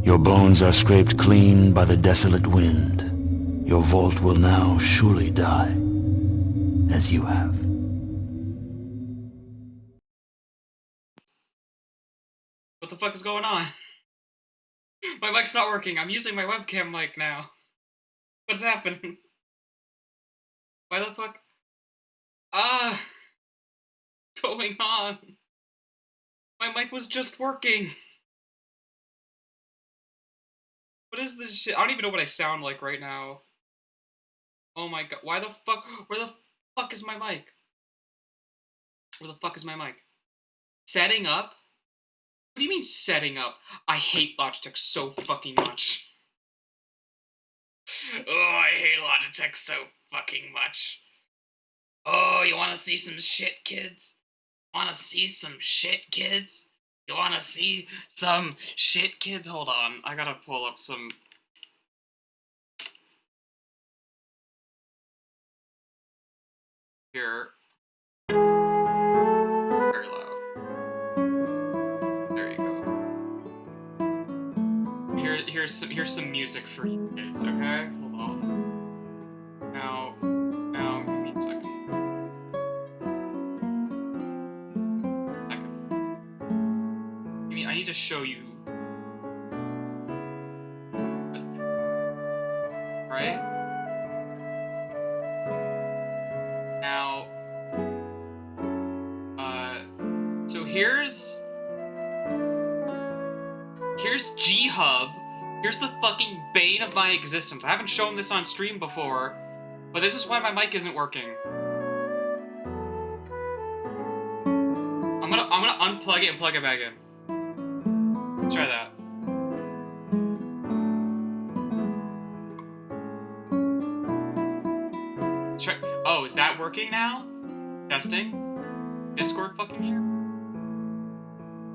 Your bones are scraped clean by the desolate wind. Your vault will now surely die, as you have. What the fuck is going on? My mic's not working. I'm using my webcam mic now. What's happening? Why the fuck? Ah, going on? My mic was just working. What is this shit? I don't even know what I sound like right now. Oh my god. Why the fuck? Where the fuck is my mic? Where the fuck is my mic? Setting up? What do you mean setting up? I hate Logitech so fucking much. Oh, I hate Logitech so fucking much. Oh, you wanna see some shit, kids? Wanna see some shit, kids? You wanna see some shit, kids? Hold on, I gotta pull up some. Here. Very loud. There you go. Here's some music for you kids, okay? Hold on. Now, give me a second. I need to show you. Right? Now, so here's G-Hub. Here's the fucking bane of my existence. I haven't shown this on stream before, but this is why my mic isn't working. I'm gonna unplug it and plug it back in. Let's try that. Let's try. Oh, is that working now? Testing. Discord fucking here.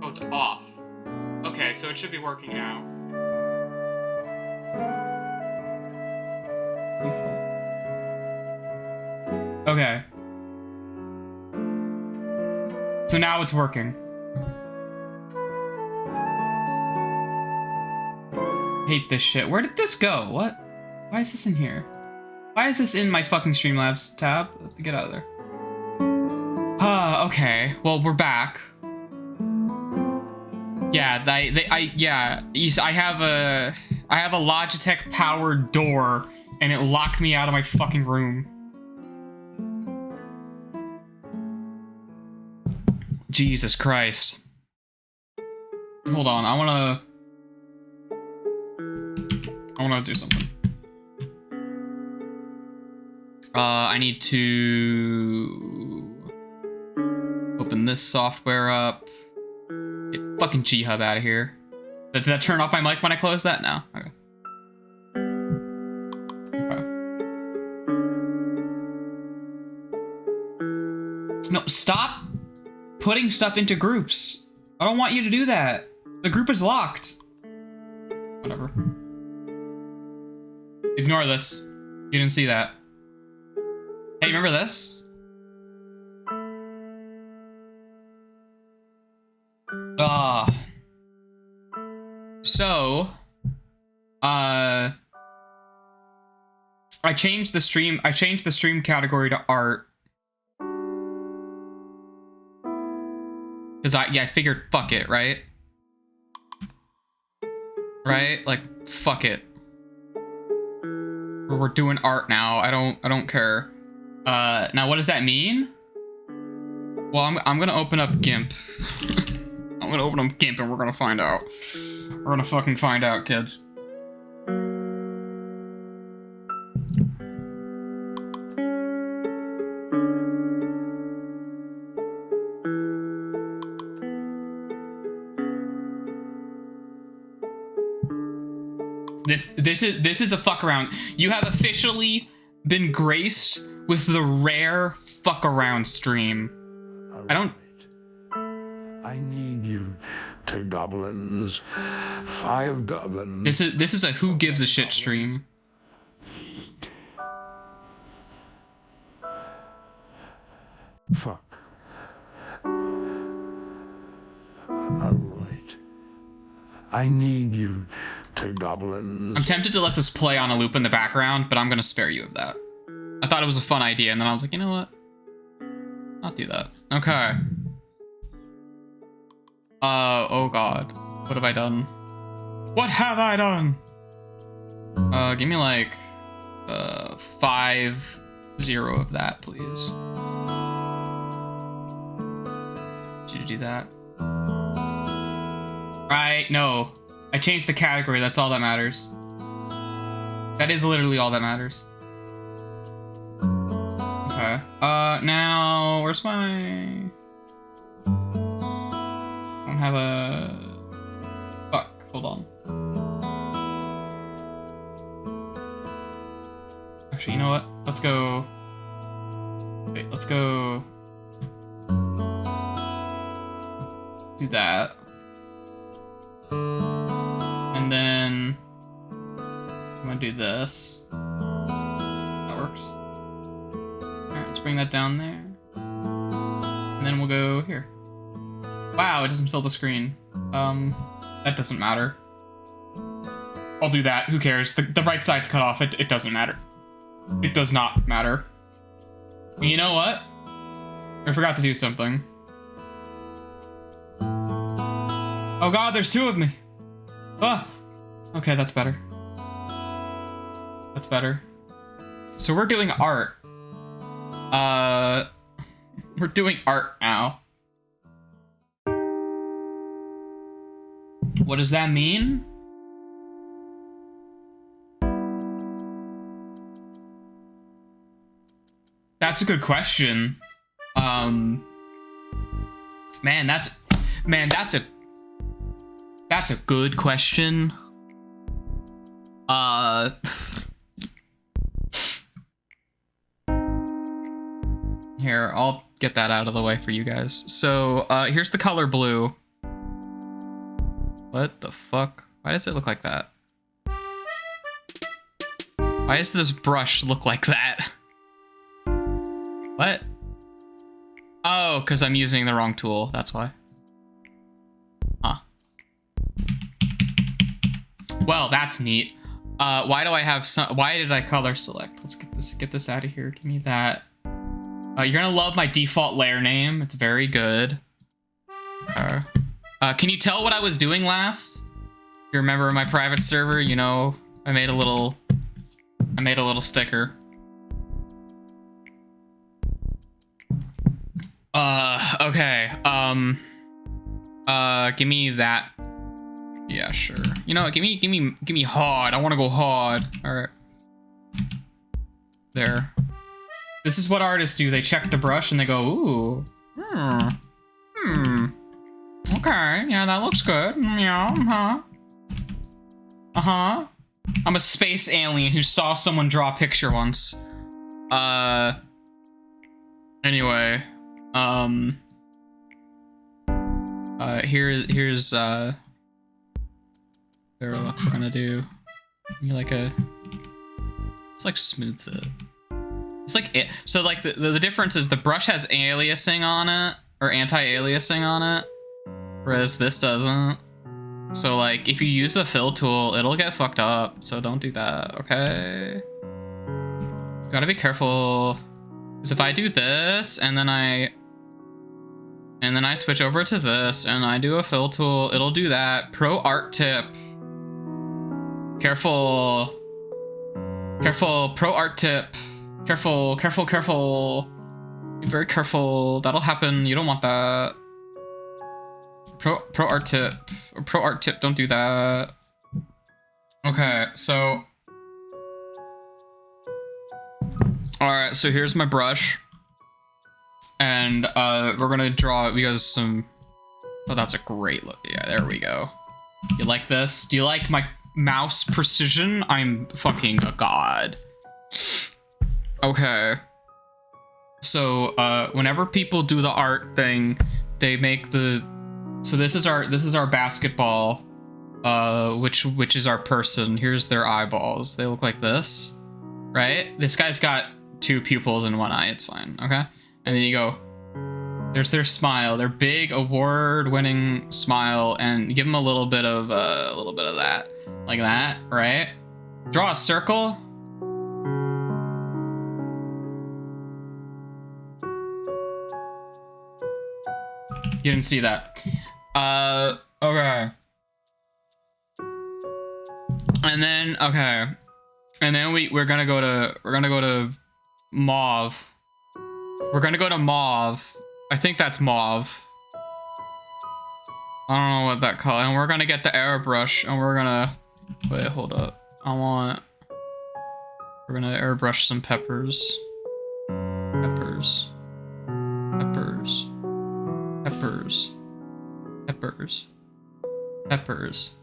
Oh, it's off. Okay, so it should be working now. Okay. So now it's working. Hate this shit. Where did this go? What? Why is this in here? Why is this in my fucking Streamlabs tab? Get out of there. Okay. Well, we're back. Yeah, I have a Logitech powered door, and it locked me out of my fucking room. Jesus Christ. Hold on, I wanna do something. I need to open this software up. Get fucking G-Hub out of here. Did that turn off my mic when I closed that? No. Okay. No, stop putting stuff into groups. I don't want you to do that. The group is locked. Whatever. Ignore this. You didn't see that. Hey, remember this? So, I changed the stream category to art. Cause I figured fuck it, right? Right? Like, fuck it. We're doing art now. I don't care. Now what does that mean? Well, I'm gonna open up GIMP. I'm gonna open up GIMP and we're gonna find out. We're gonna fucking find out, kids. This is a fuck around. You have officially been graced with the rare fuck around stream. Right. I don't. I need you to goblins. 5 goblins. This is a who gives a shit stream. Eat. Fuck. Alright. I need you to goblins. I'm tempted to let this play on a loop in the background, but I'm gonna spare you of that. I thought it was a fun idea, and then I was like, you know what? I'll do that. Okay. Oh god. What have I done? What have I done? Give me like 5-0 of that, please. Did you do that? Right, no. I changed the category, that's all that matters. That is literally all that matters. Okay. Now, where's my... I don't have a... Fuck, hold on. Actually, you know what? Let's go... Wait, let's go... do that. And then... I'm gonna do this. That works. Alright, let's bring that down there. And then we'll go here. Wow, it doesn't fill the screen. That doesn't matter. I'll do that, who cares? The right side's cut off, it doesn't matter. It does not matter. You know what? I forgot to do something. Oh god, there's two of me! Ah! Okay, that's better. That's better. So we're doing art. We're doing art now. What does that mean? That's a good question. Man, that's a good question. Here, I'll get that out of the way for you guys. So, here's the color blue. What the fuck? Why does it look like that? Why does this brush look like that? What? Oh, because I'm using the wrong tool, that's why. Huh. Well, that's neat. Why do I have some... Why did I color select? Let's get this out of here. Give me that. You're gonna love my default layer name. It's very good. Can you tell what I was doing last? If you remember my private server, you know, I made a little sticker. Okay. Give me that. Yeah, sure. You know what? Give me hard. I want to go hard. All right. There. This is what artists do. They check the brush and they go, ooh. Okay, yeah, that looks good. Yeah, uh-huh. I'm a space alien who saw someone draw a picture once. Anyway, here's what we're gonna do. You like it's like smooths it. It's like it. So like the difference is the brush has aliasing on it or anti-aliasing on it, whereas this doesn't. So like if you use a fill tool, it'll get fucked up. So don't do that, okay? Gotta be careful. Because if I do this and then I switch over to this and I do a fill tool, it'll do that. Pro art tip. Careful. Careful, pro art tip. Careful, careful, careful. Be very careful. That'll happen. You don't want that. Pro art tip. Pro art tip, don't do that. Okay, so. Alright, so here's my brush. And we're gonna draw you guys some. Oh, that's a great look. Yeah, there we go. You like this? Do you like my mouse precision? I'm fucking a god. Okay. So whenever people do the art thing, they make the. So this is our basketball, which is our person. Here's their eyeballs. They look like this, right? This guy's got 2 pupils and 1 eye. It's fine. Okay. And then you go, There's their smile, their big award-winning smile, and give them a little bit of that, like that, right? Draw a circle. You didn't see that. Okay. And then we're gonna go to mauve. We're gonna go to mauve. I think that's mauve. I don't know what that color. And we're gonna get the airbrush, and we're gonna wait. Hold up. We're gonna airbrush some peppers. Peppers. Peppers. Peppers. Peppers. Peppers.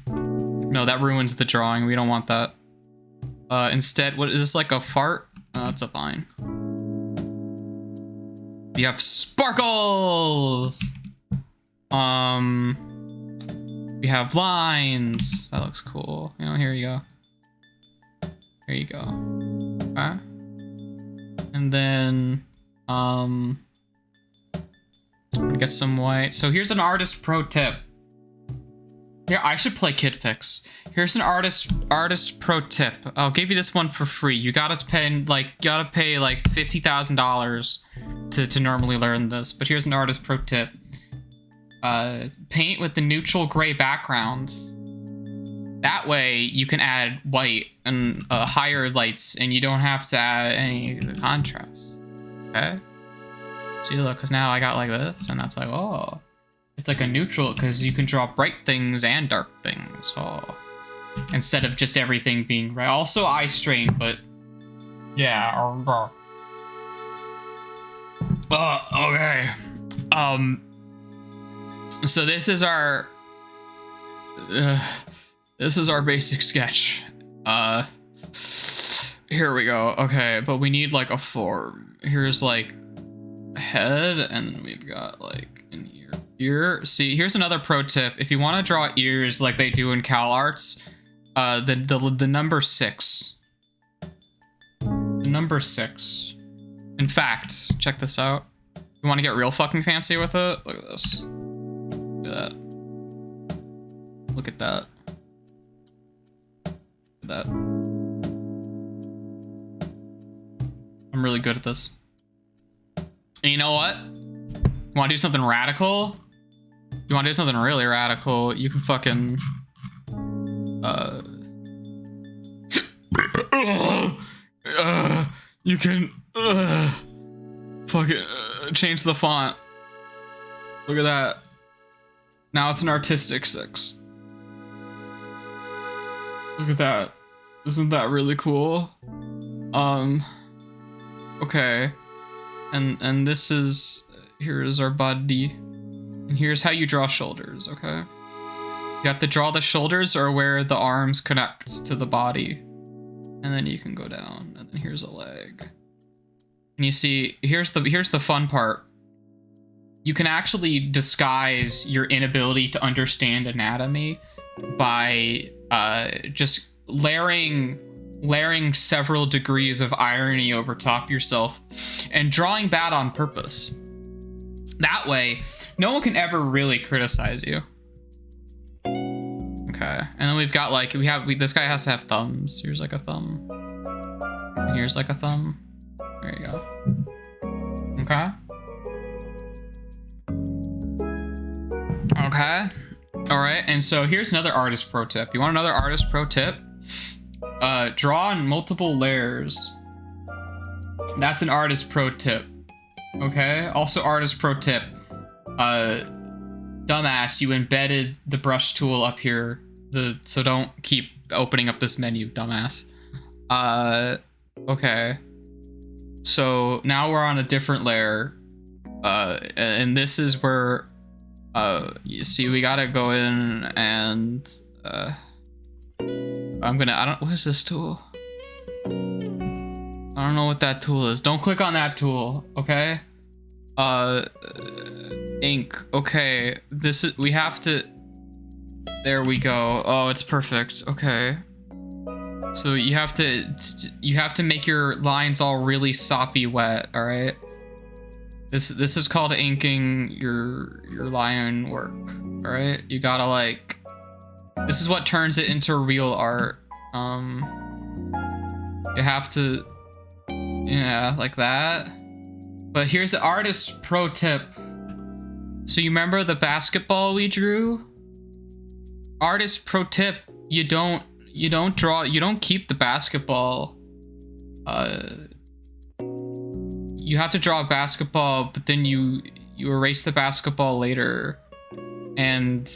No, that ruins the drawing. We don't want that. Instead, what is this, like a fart? Oh, it's a vine. You have sparkles! We have lines. That looks cool. You know, here you go. Here you go. Okay. And then, get some white. So here's an artist pro tip. Here, I should play Kid Pix. Here's an artist pro tip. I'll give you this one for free. You gotta pay like $50,000 to normally learn this. But here's an artist pro tip. Paint with the neutral gray background. That way you can add white and higher lights, and you don't have to add any of the contrast. Okay. See, look, because now I got like this, and that's like, oh. It's like a neutral, because you can draw bright things and dark things. Oh. Instead of just everything being right. Also eye strain, but yeah. Okay. So this is our basic sketch. Here we go. Okay, but we need like a form. Here's like a head, and then we've got like an ear. See, here's another pro tip. If you want to draw ears like they do in CalArts, the number 6. The number 6. In fact, check this out. You want to get real fucking fancy with it? Look at this. Look at that. Look at that. Look at that. I'm really good at this. And you know what? You want to do something radical? You want to do something really radical? You can fucking you can fucking change the font. Look at that. Now it's an artistic 6. Look at that. Isn't that really cool? Okay. And this is, here's our body. And here's how you draw shoulders, okay? You have to draw the shoulders or where the arms connect to the body. And then you can go down, and then here's a leg. And you see, here's the fun part. You can actually disguise your inability to understand anatomy by just layering several degrees of irony over top yourself and drawing bad on purpose. That way, no one can ever really criticize you. Okay, and then we've got like, this guy has to have thumbs. Here's like a thumb. And here's like a thumb. There you go. Okay. Okay. All right, and so here's another artist pro tip. You want another artist pro tip? Draw in multiple layers. That's an artist pro tip. Okay. Also, artist pro tip. Dumbass, you embedded the brush tool up here. So don't keep opening up this menu, dumbass. Okay. So now we're on a different layer. And this is where you see we gotta go in and what is this tool? I don't know what that tool is. Don't click on that tool, okay? Ink. Okay, we have to, there we go. Oh, it's perfect. Okay. So you have to make your lines all really soppy wet, all right? This is called inking your line work. All right, you gotta like. This is what turns it into real art. You have to, yeah, like that. But here's the artist pro tip. So you remember the basketball we drew? Artist pro tip: you don't keep the basketball. You have to draw a basketball, but then you erase the basketball later, and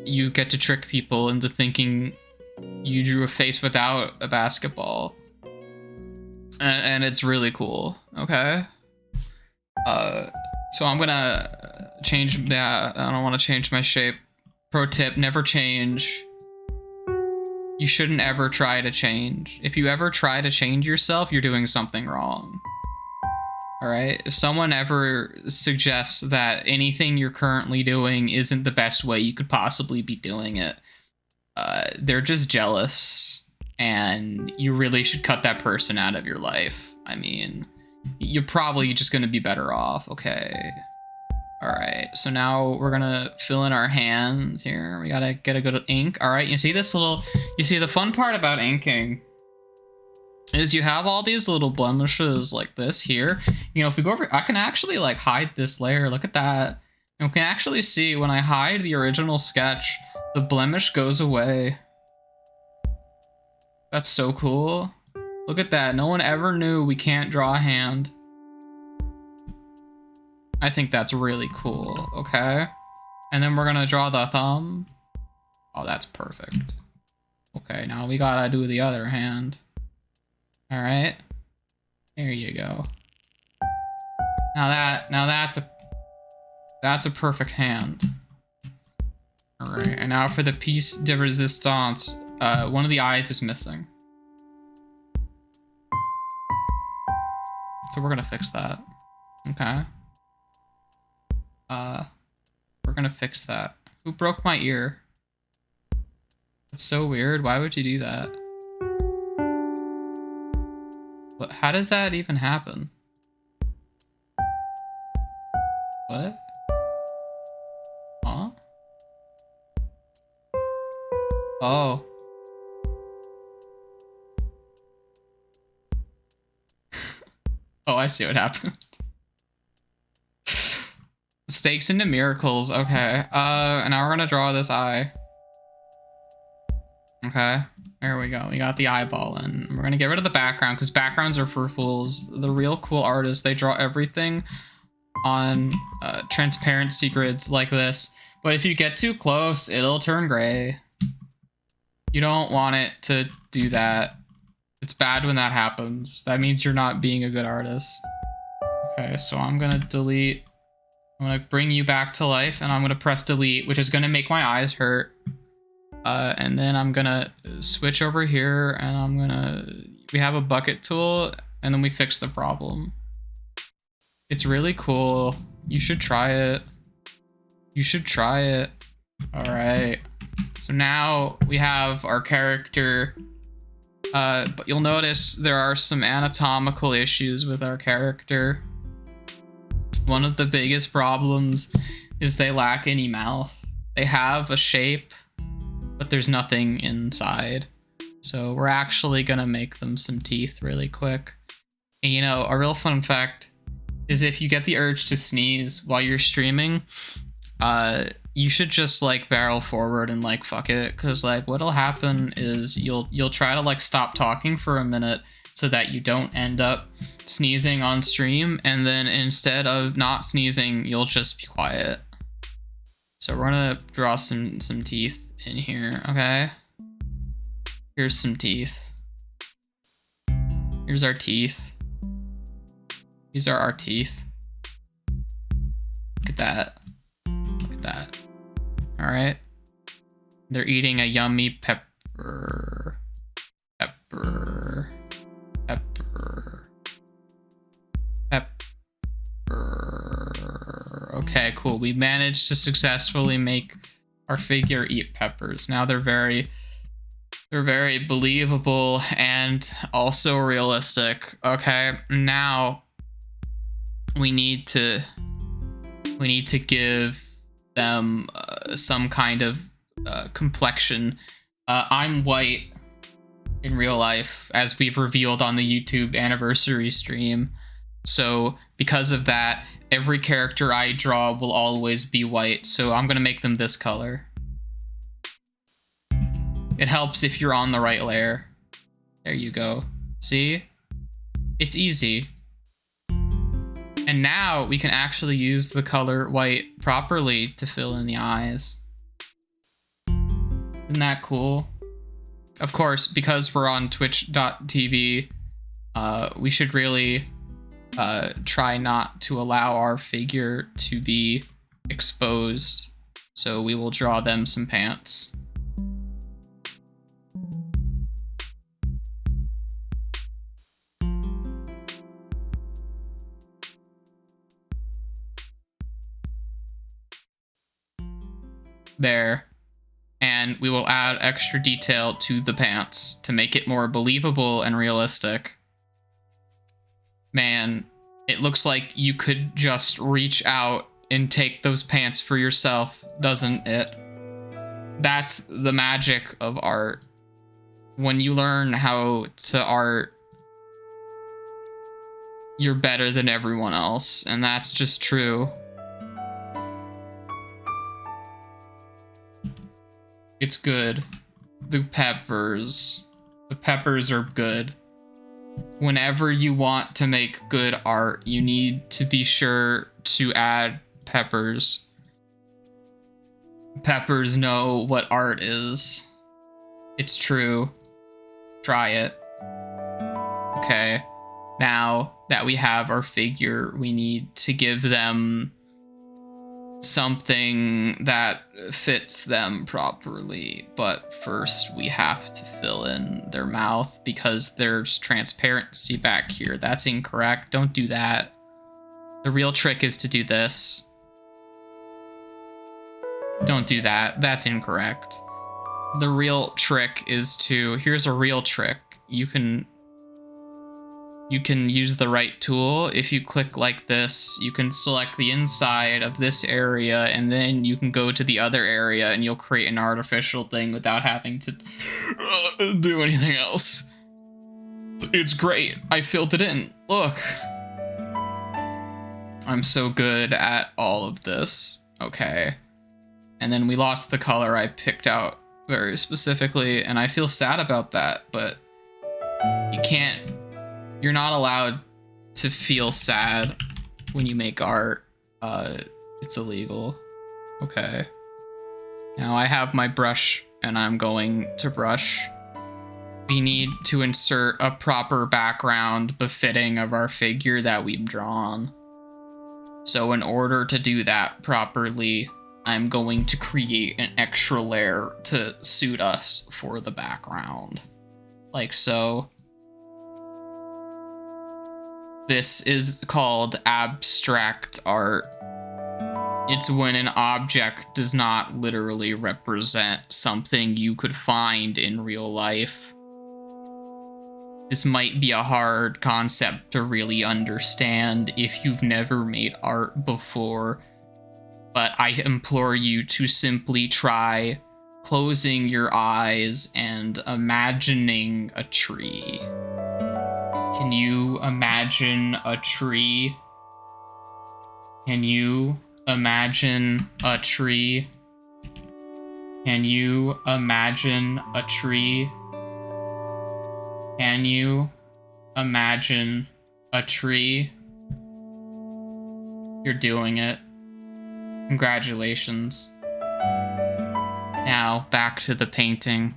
you get to trick people into thinking you drew a face without a basketball, and it's really cool. Okay. So I'm gonna change that. I don't want to change my shape. Pro tip: never change. You shouldn't ever try to change. If you ever try to change yourself, you're doing something wrong. All right? If someone ever suggests that anything you're currently doing isn't the best way you could possibly be doing it, they're just jealous, and you really should cut that person out of your life. I mean, you're probably just gonna be better off, okay? All right, so now we're gonna fill in our hands here. We gotta get a good ink. All right, you see this little, you see the fun part about inking is you have all these little blemishes like this here. You know, if we go over, I can actually like hide this layer. Look at that. And we can actually see when I hide the original sketch, the blemish goes away. That's so cool. Look at that. No one ever knew we can't draw a hand. I think that's really cool, okay? And then we're gonna draw the thumb. Oh, that's perfect. Okay, now we gotta do the other hand. All right, there you go. Now that's a perfect hand. All right, and now for the piece de resistance, one of the eyes is missing. So we're gonna fix that, okay? We're gonna fix that. Who broke my ear? That's so weird. Why would you do that? What? How does that even happen? What? Huh? Oh. Oh, I see what happened. Mistakes into miracles. Okay. And now we're gonna draw this eye. Okay. There we go. We got the eyeball, and we're gonna get rid of the background because backgrounds are for fools. The real cool artists, they draw everything on transparency grids like this. But if you get too close, it'll turn gray. You don't want it to do that. It's bad when that happens. That means you're not being a good artist. Okay, so I'm gonna delete. I'm gonna bring you back to life, and I'm gonna press delete, which is gonna make my eyes hurt. And then I'm gonna switch over here, and we have a bucket tool, and then we fix the problem. It's really cool. You should try it. You should try it. All right. So now we have our character, but you'll notice there are some anatomical issues with our character. One of the biggest problems is they lack any mouth. They have a shape, but there's nothing inside. So we're actually gonna make them some teeth really quick. And you know, a real fun fact is if you get the urge to sneeze while you're streaming, you should just like barrel forward and like fuck it, because like what'll happen is you'll try to like stop talking for a minute so that you don't end up sneezing on stream, and then instead of not sneezing, you'll just be quiet. So we're gonna draw some teeth in here, okay? Here's some teeth. Here's our teeth. These are our teeth. Look at that. Look at that. All right. They're eating a yummy pepper. Pepper. Pepper. Pepper. Okay, cool. We managed to successfully make our figure eat peppers. Now they're very believable and also realistic. Okay, now we need to give them some kind of complexion. I'm white in real life, as we've revealed on the YouTube anniversary stream. So because of that, every character I draw will always be white. So I'm gonna make them this color. It helps if you're on the right layer. There you go. See? It's easy. And now we can actually use the color white properly to fill in the eyes. Isn't that cool? Of course, because we're on twitch.tv, we should really try not to allow our figure to be exposed. So we will draw them some pants. There. And we will add extra detail to the pants to make it more believable and realistic. Man, it looks like you could just reach out and take those pants for yourself, doesn't it? That's the magic of art. When you learn how to art, you're better than everyone else, and that's just true. It's good. The peppers are good. Whenever you want to make good art, you need to be sure to add peppers. Peppers know what art is. It's true. Try it. Okay. Now that we have our figure, we need to give them something that fits them properly, but first we have to fill in their mouth because there's transparency back here. That's incorrect. Don't do that. The real trick is to do this. Don't do that. That's incorrect. The real trick is to... Here's a real trick. You can use the right tool. If you click like this, you can select the inside of this area, and then you can go to the other area and you'll create an artificial thing without having to do anything else. It's great. I filled it in. Look. I'm so good at all of this. Okay. And then we lost the color I picked out very specifically, and I feel sad about that, but you can't... You're not allowed to feel sad when you make art. It's illegal. Okay. Now I have my brush and I'm going to brush. We need to insert a proper background befitting of our figure that we've drawn. So in order to do that properly, I'm going to create an extra layer to suit us for the background. Like so. This is called abstract art. It's when an object does not literally represent something you could find in real life. This might be a hard concept to really understand if you've never made art before, but I implore you to simply try closing your eyes and imagining a tree. Can you imagine a tree? Can you imagine a tree? Can you imagine a tree? Can you imagine a tree? You're doing it. Congratulations. Now, back to the painting.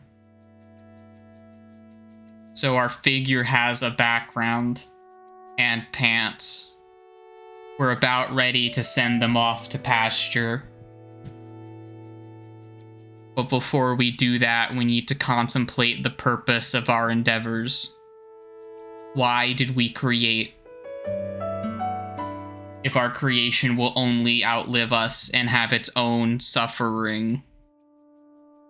So our figure has a background and pants. We're about ready to send them off to pasture. But before we do that, we need to contemplate the purpose of our endeavors. Why did we create? If our creation will only outlive us and have its own suffering,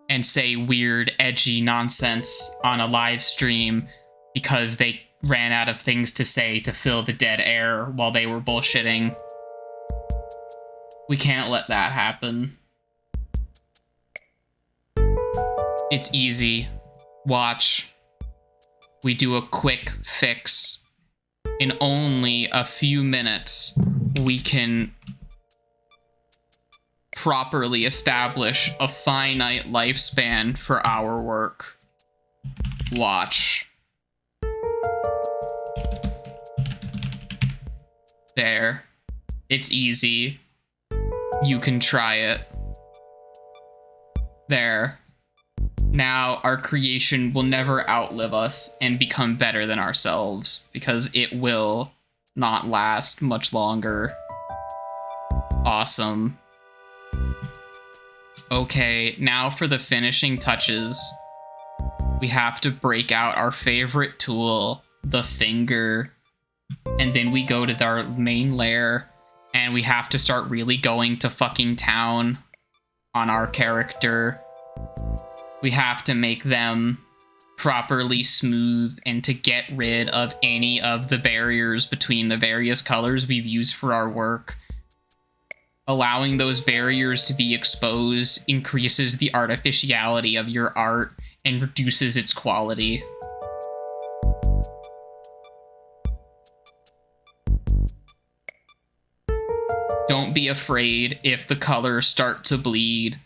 and say weird, edgy nonsense on a live stream because they ran out of things to say to fill the dead air while they were bullshitting. We can't let that happen. It's easy. Watch. We do a quick fix. In only a few minutes, we can properly establish a finite lifespan for our work. Watch. There. It's easy. You can try it. There. Now, our creation will never outlive us and become better than ourselves, because it will not last much longer. Awesome. Okay, now for the finishing touches. We have to break out our favorite tool, the finger. And then we go to our main lair, and we have to start really going to fucking town on our character. We have to make them properly smooth and to get rid of any of the barriers between the various colors we've used for our work. Allowing those barriers to be exposed increases the artificiality of your art and reduces its quality. Don't be afraid if the colors start to bleed.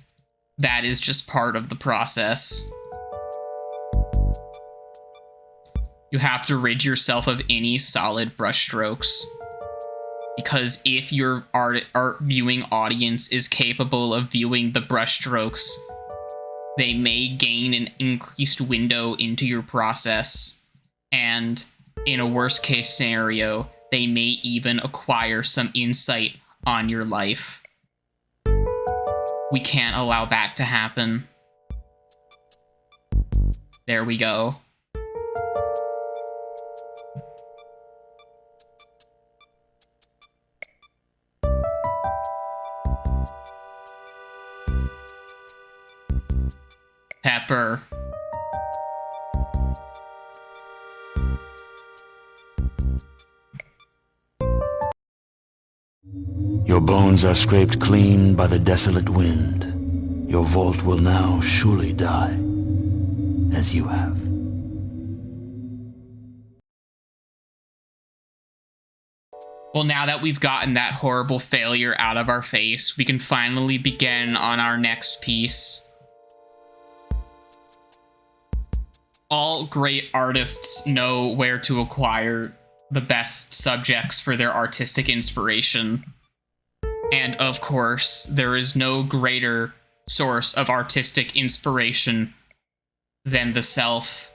That is just part of the process. You have to rid yourself of any solid brushstrokes. Because if your art viewing audience is capable of viewing the brushstrokes, they may gain an increased window into your process. And in a worst case scenario, they may even acquire some insight on your life. We can't allow that to happen. There we go. Pepper. Your bones are scraped clean by the desolate wind. Your vault will now surely die, as you have. Well, now that we've gotten that horrible failure out of our face, we can finally begin on our next piece. All great artists know where to acquire the best subjects for their artistic inspiration. And of course, there is no greater source of artistic inspiration than the self.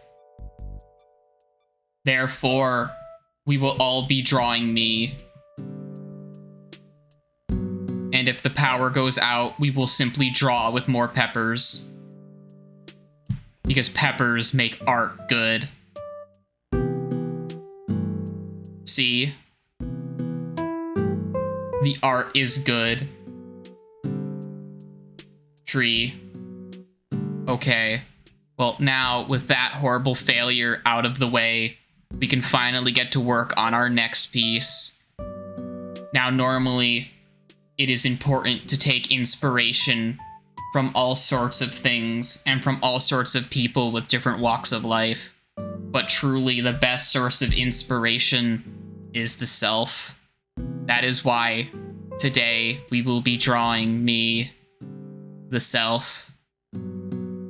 Therefore, we will all be drawing me. And if the power goes out, we will simply draw with more peppers. Because peppers make art good. See? The art is good. Tree. Okay. Well, now, with that horrible failure out of the way, we can finally get to work on our next piece. Now, normally, it is important to take inspiration from all sorts of things and from all sorts of people with different walks of life. But truly, the best source of inspiration is the self. That is why today we will be drawing me, the self.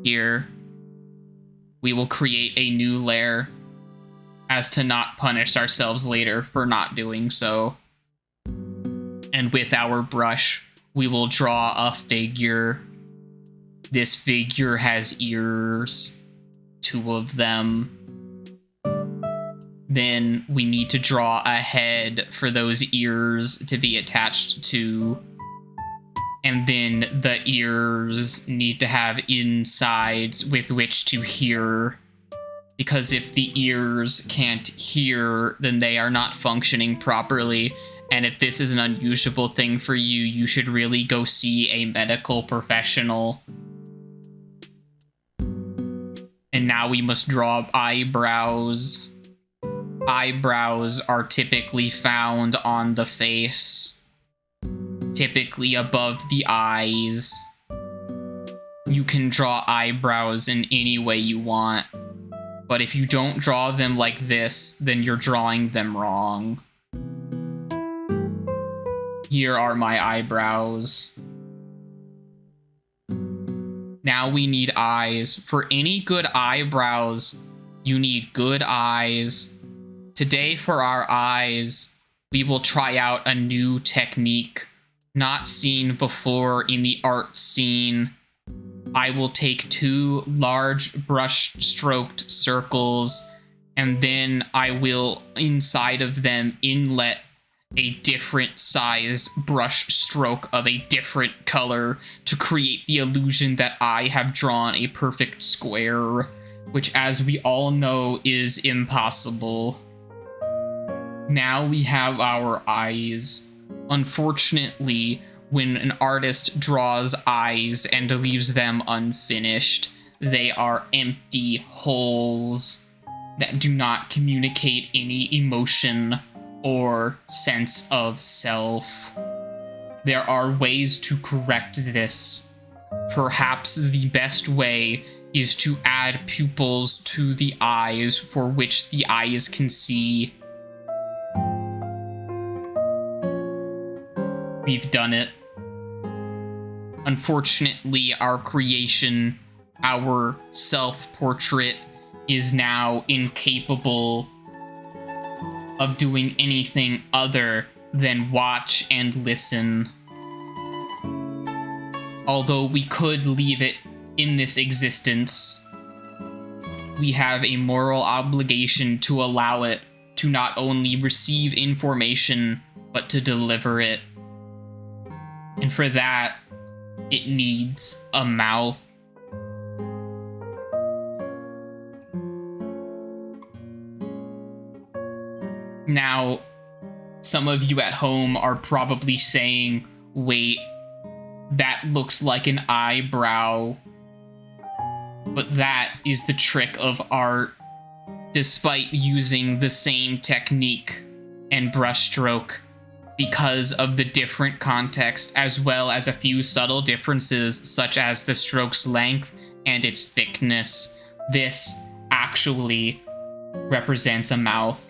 Here, we will create a new lair as to not punish ourselves later for not doing so. And with our brush, we will draw a figure. This figure has ears, 2 of them. Then we need to draw a head for those ears to be attached to. And then the ears need to have insides with which to hear. Because if the ears can't hear, then they are not functioning properly. And if this is an unusual thing for you, you should really go see a medical professional. And now we must draw eyebrows. Eyebrows are typically found on the face, typically above the eyes. You can draw eyebrows in any way you want, but if you don't draw them like this, then you're drawing them wrong. Here are my eyebrows. Now we need eyes. For any good eyebrows, you need good eyes. Today for our eyes, we will try out a new technique, not seen before in the art scene. I will take 2 large brush-stroked circles, and then I will, inside of them, inlet a different sized brush stroke of a different color to create the illusion that I have drawn a perfect square, which, as we all know, is impossible. Now we have our eyes. Unfortunately, when an artist draws eyes and leaves them unfinished, they are empty holes that do not communicate any emotion or sense of self. There are ways to correct this. Perhaps the best way is to add pupils to the eyes for which the eyes can see. We've done it. Unfortunately, our creation, our self-portrait, is now incapable of doing anything other than watch and listen. Although we could leave it in this existence, we have a moral obligation to allow it to not only receive information, but to deliver it. And for that, it needs a mouth. Now, some of you at home are probably saying, wait, that looks like an eyebrow. But that is the trick of art. Despite using the same technique and brushstroke, because of the different context as well as a few subtle differences such as the stroke's length and its thickness, this actually represents a mouth.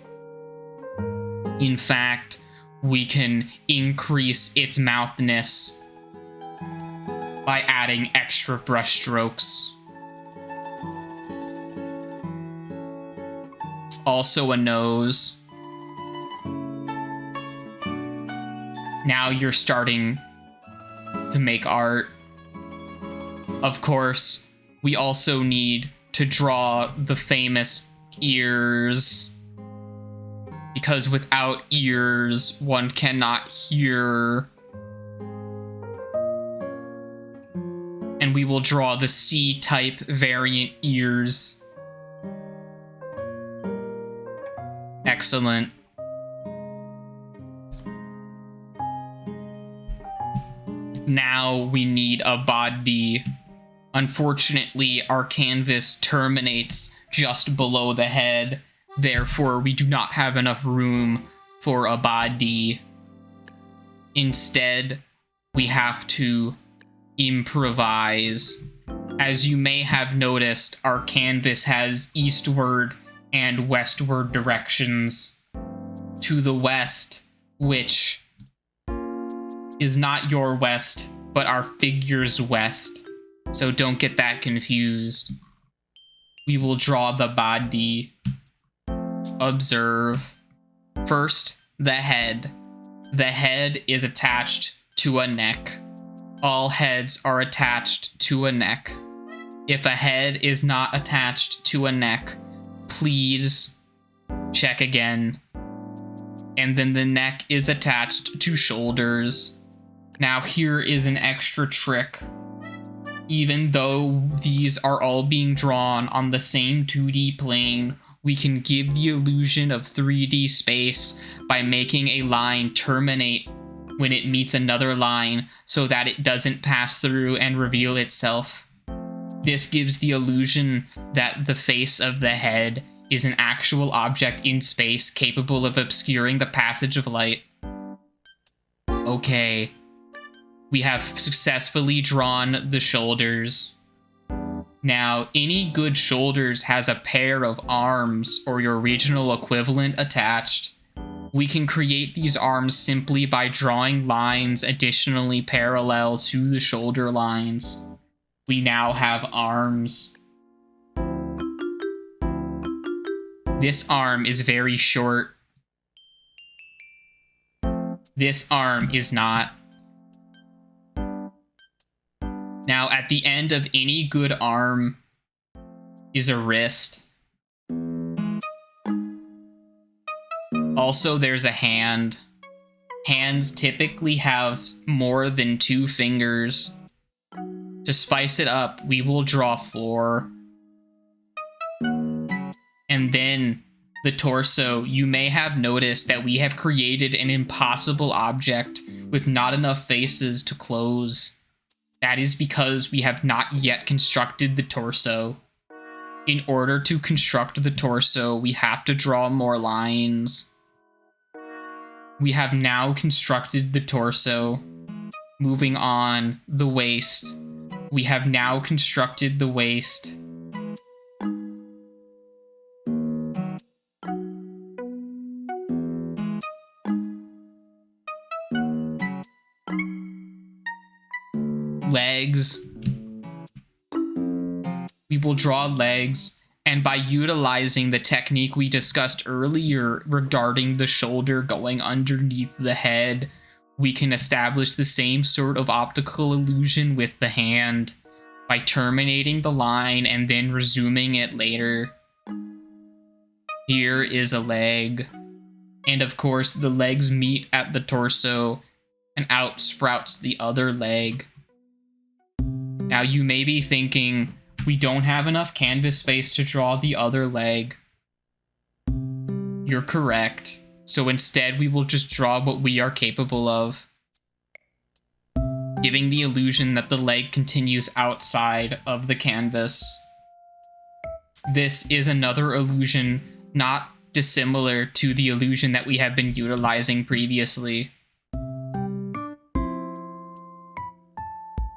In fact, we can increase its mouthness by adding extra brush strokes. Also a nose. Now you're starting to make art. Of course, we also need to draw the famous ears, because without ears, one cannot hear. And we will draw the C-type variant ears. Excellent. Now we need a body. Unfortunately, our canvas terminates just below the head. Therefore, we do not have enough room for a body. Instead, we have to improvise. As you may have noticed, our canvas has eastward and westward directions. To the west, which is not your west, but our figure's west. So don't get that confused. We will draw the body. Observe. First, the head. The head is attached to a neck. All heads are attached to a neck. If a head is not attached to a neck, please check again. And then the neck is attached to shoulders. Now here is an extra trick. Even though these are all being drawn on the same 2D plane, we can give the illusion of 3D space by making a line terminate when it meets another line so that it doesn't pass through and reveal itself. This gives the illusion that the face of the head is an actual object in space capable of obscuring the passage of light. Okay. We have successfully drawn the shoulders. Now, any good shoulders has a pair of arms or your regional equivalent attached. We can create these arms simply by drawing lines additionally parallel to the shoulder lines. We now have arms. This arm is very short. This arm is not. Now, at the end of any good arm is a wrist. Also, there's a hand. Hands typically have more than 2 fingers. To spice it up, we will draw 4. And then the torso. You may have noticed that we have created an impossible object with not enough faces to close. That is because we have not yet constructed the torso. In order to construct the torso, we have to draw more lines. We have now constructed the torso. Moving on, the waist. We have now constructed the waist. Legs. We will draw legs, and by utilizing the technique we discussed earlier regarding the shoulder going underneath the head, we can establish the same sort of optical illusion with the hand by terminating the line and then resuming it later. Here is a leg, and of course the legs meet at the torso, and out sprouts the other leg. Now you may be thinking, we don't have enough canvas space to draw the other leg. You're correct. So instead we will just draw what we are capable of, giving the illusion that the leg continues outside of the canvas. This is another illusion not dissimilar to the illusion that we have been utilizing previously.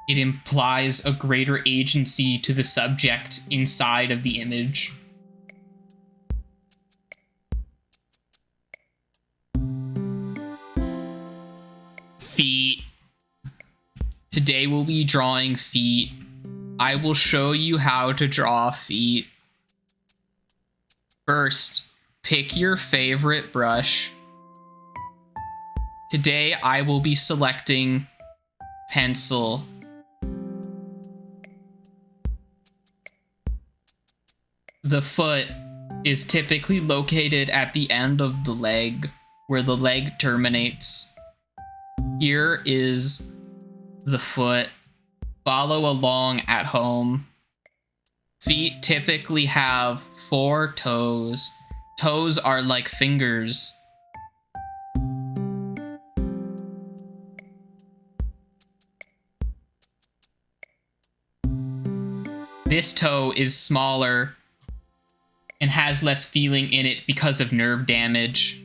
It implies a greater agency to the subject inside of the image. Feet. Today we'll be drawing feet. I will show you how to draw feet. First, pick your favorite brush. Today I will be selecting pencil. The foot is typically located at the end of the leg, where the leg terminates. Here is the foot. Follow along at home. Feet typically have 4 toes. Toes are like fingers. This toe is smaller and has less feeling in it because of nerve damage.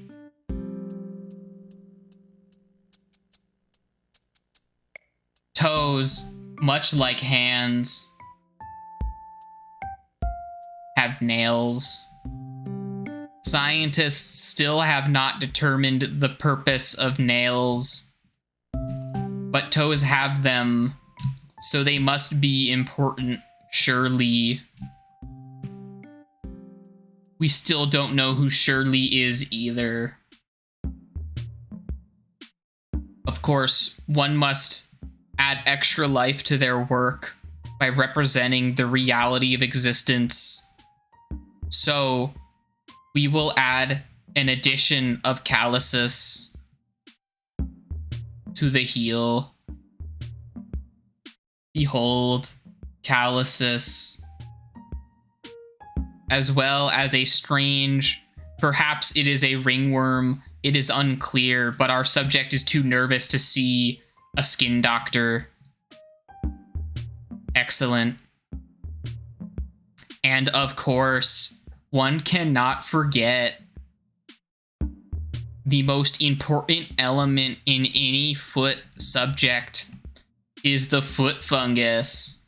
Toes, much like hands, have nails. Scientists still have not determined the purpose of nails, but toes have them, so they must be important, surely. We still don't know who Shirley is either. Of course, one must add extra life to their work by representing the reality of existence. So, we will add an addition of calluses to the heel. Behold, calluses. As well as a strange, perhaps it is a ringworm, it is unclear, but our subject is too nervous to see a skin doctor. Excellent. And of course, one cannot forget the most important element in any foot subject is the foot fungus.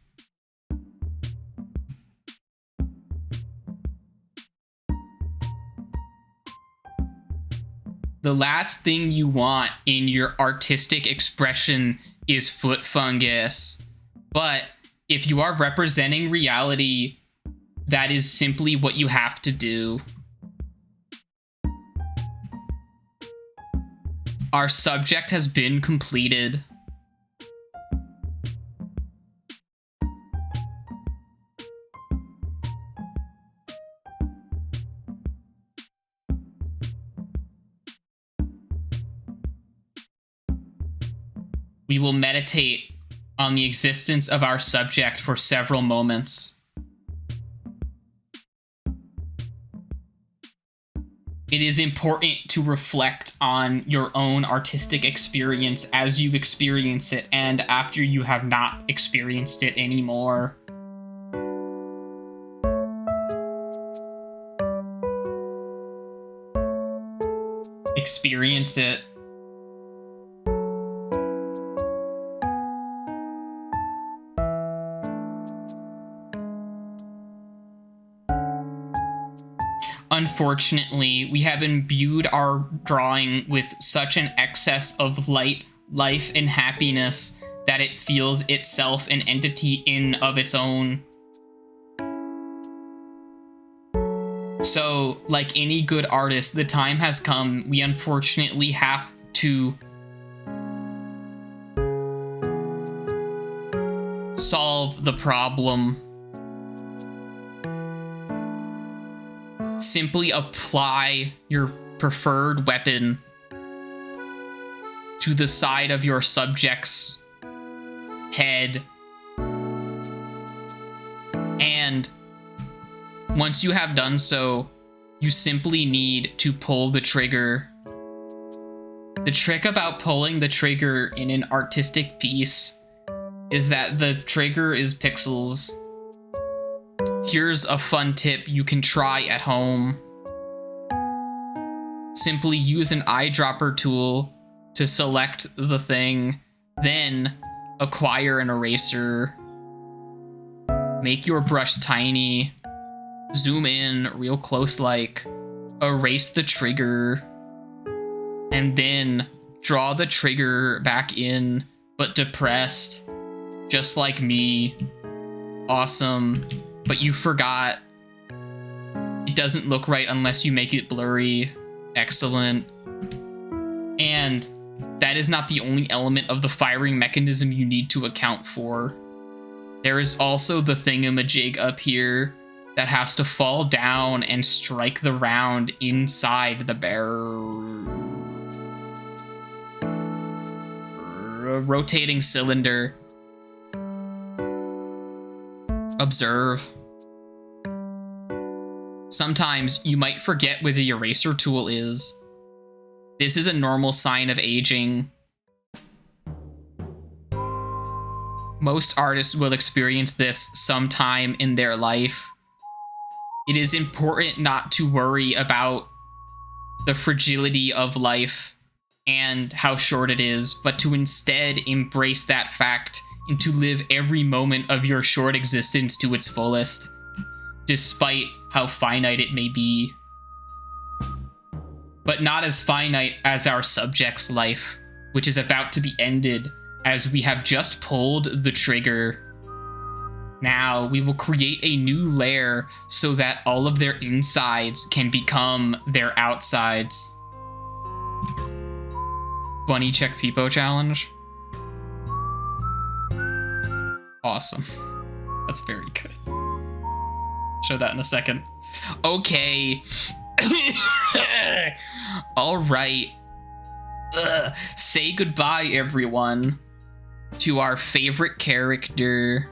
The last thing you want in your artistic expression is foot fungus. But if you are representing reality, that is simply what you have to do. Our subject has been completed. We will meditate on the existence of our subject for several moments. It is important to reflect on your own artistic experience as you experience it and after you have not experienced it anymore. Experience it. Unfortunately, we have imbued our drawing with such an excess of light, life, and happiness that it feels itself an entity in of its own. So, like any good artist, the time has come. We unfortunately have to solve the problem. Simply apply your preferred weapon to the side of your subject's head. And once you have done so, you simply need to pull the trigger. The trick about pulling the trigger in an artistic piece is that the trigger is pixels. Here's a fun tip you can try at home. Simply use an eyedropper tool to select the thing, then acquire an eraser. Make your brush tiny, zoom in real close like, erase the trigger, and then draw the trigger back in, but depressed, just like me. Awesome. But you forgot. It doesn't look right unless you make it blurry. Excellent. And that is not the only element of the firing mechanism you need to account for. There is also the thingamajig up here that has to fall down and strike the round inside the rotating cylinder. Observe. Sometimes you might forget where the eraser tool is. This is a normal sign of aging. Most artists will experience this sometime in their life. It is important not to worry about the fragility of life and how short it is, but to instead embrace that fact and to live every moment of your short existence to its fullest, despite how finite it may be. But not as finite as our subject's life, which is about to be ended as we have just pulled the trigger. Now we will create a new layer so that all of their insides can become their outsides. Bunny check Peepo challenge. Awesome. That's very good. Show that in a second. Okay. All right. Say goodbye, everyone, to our favorite character.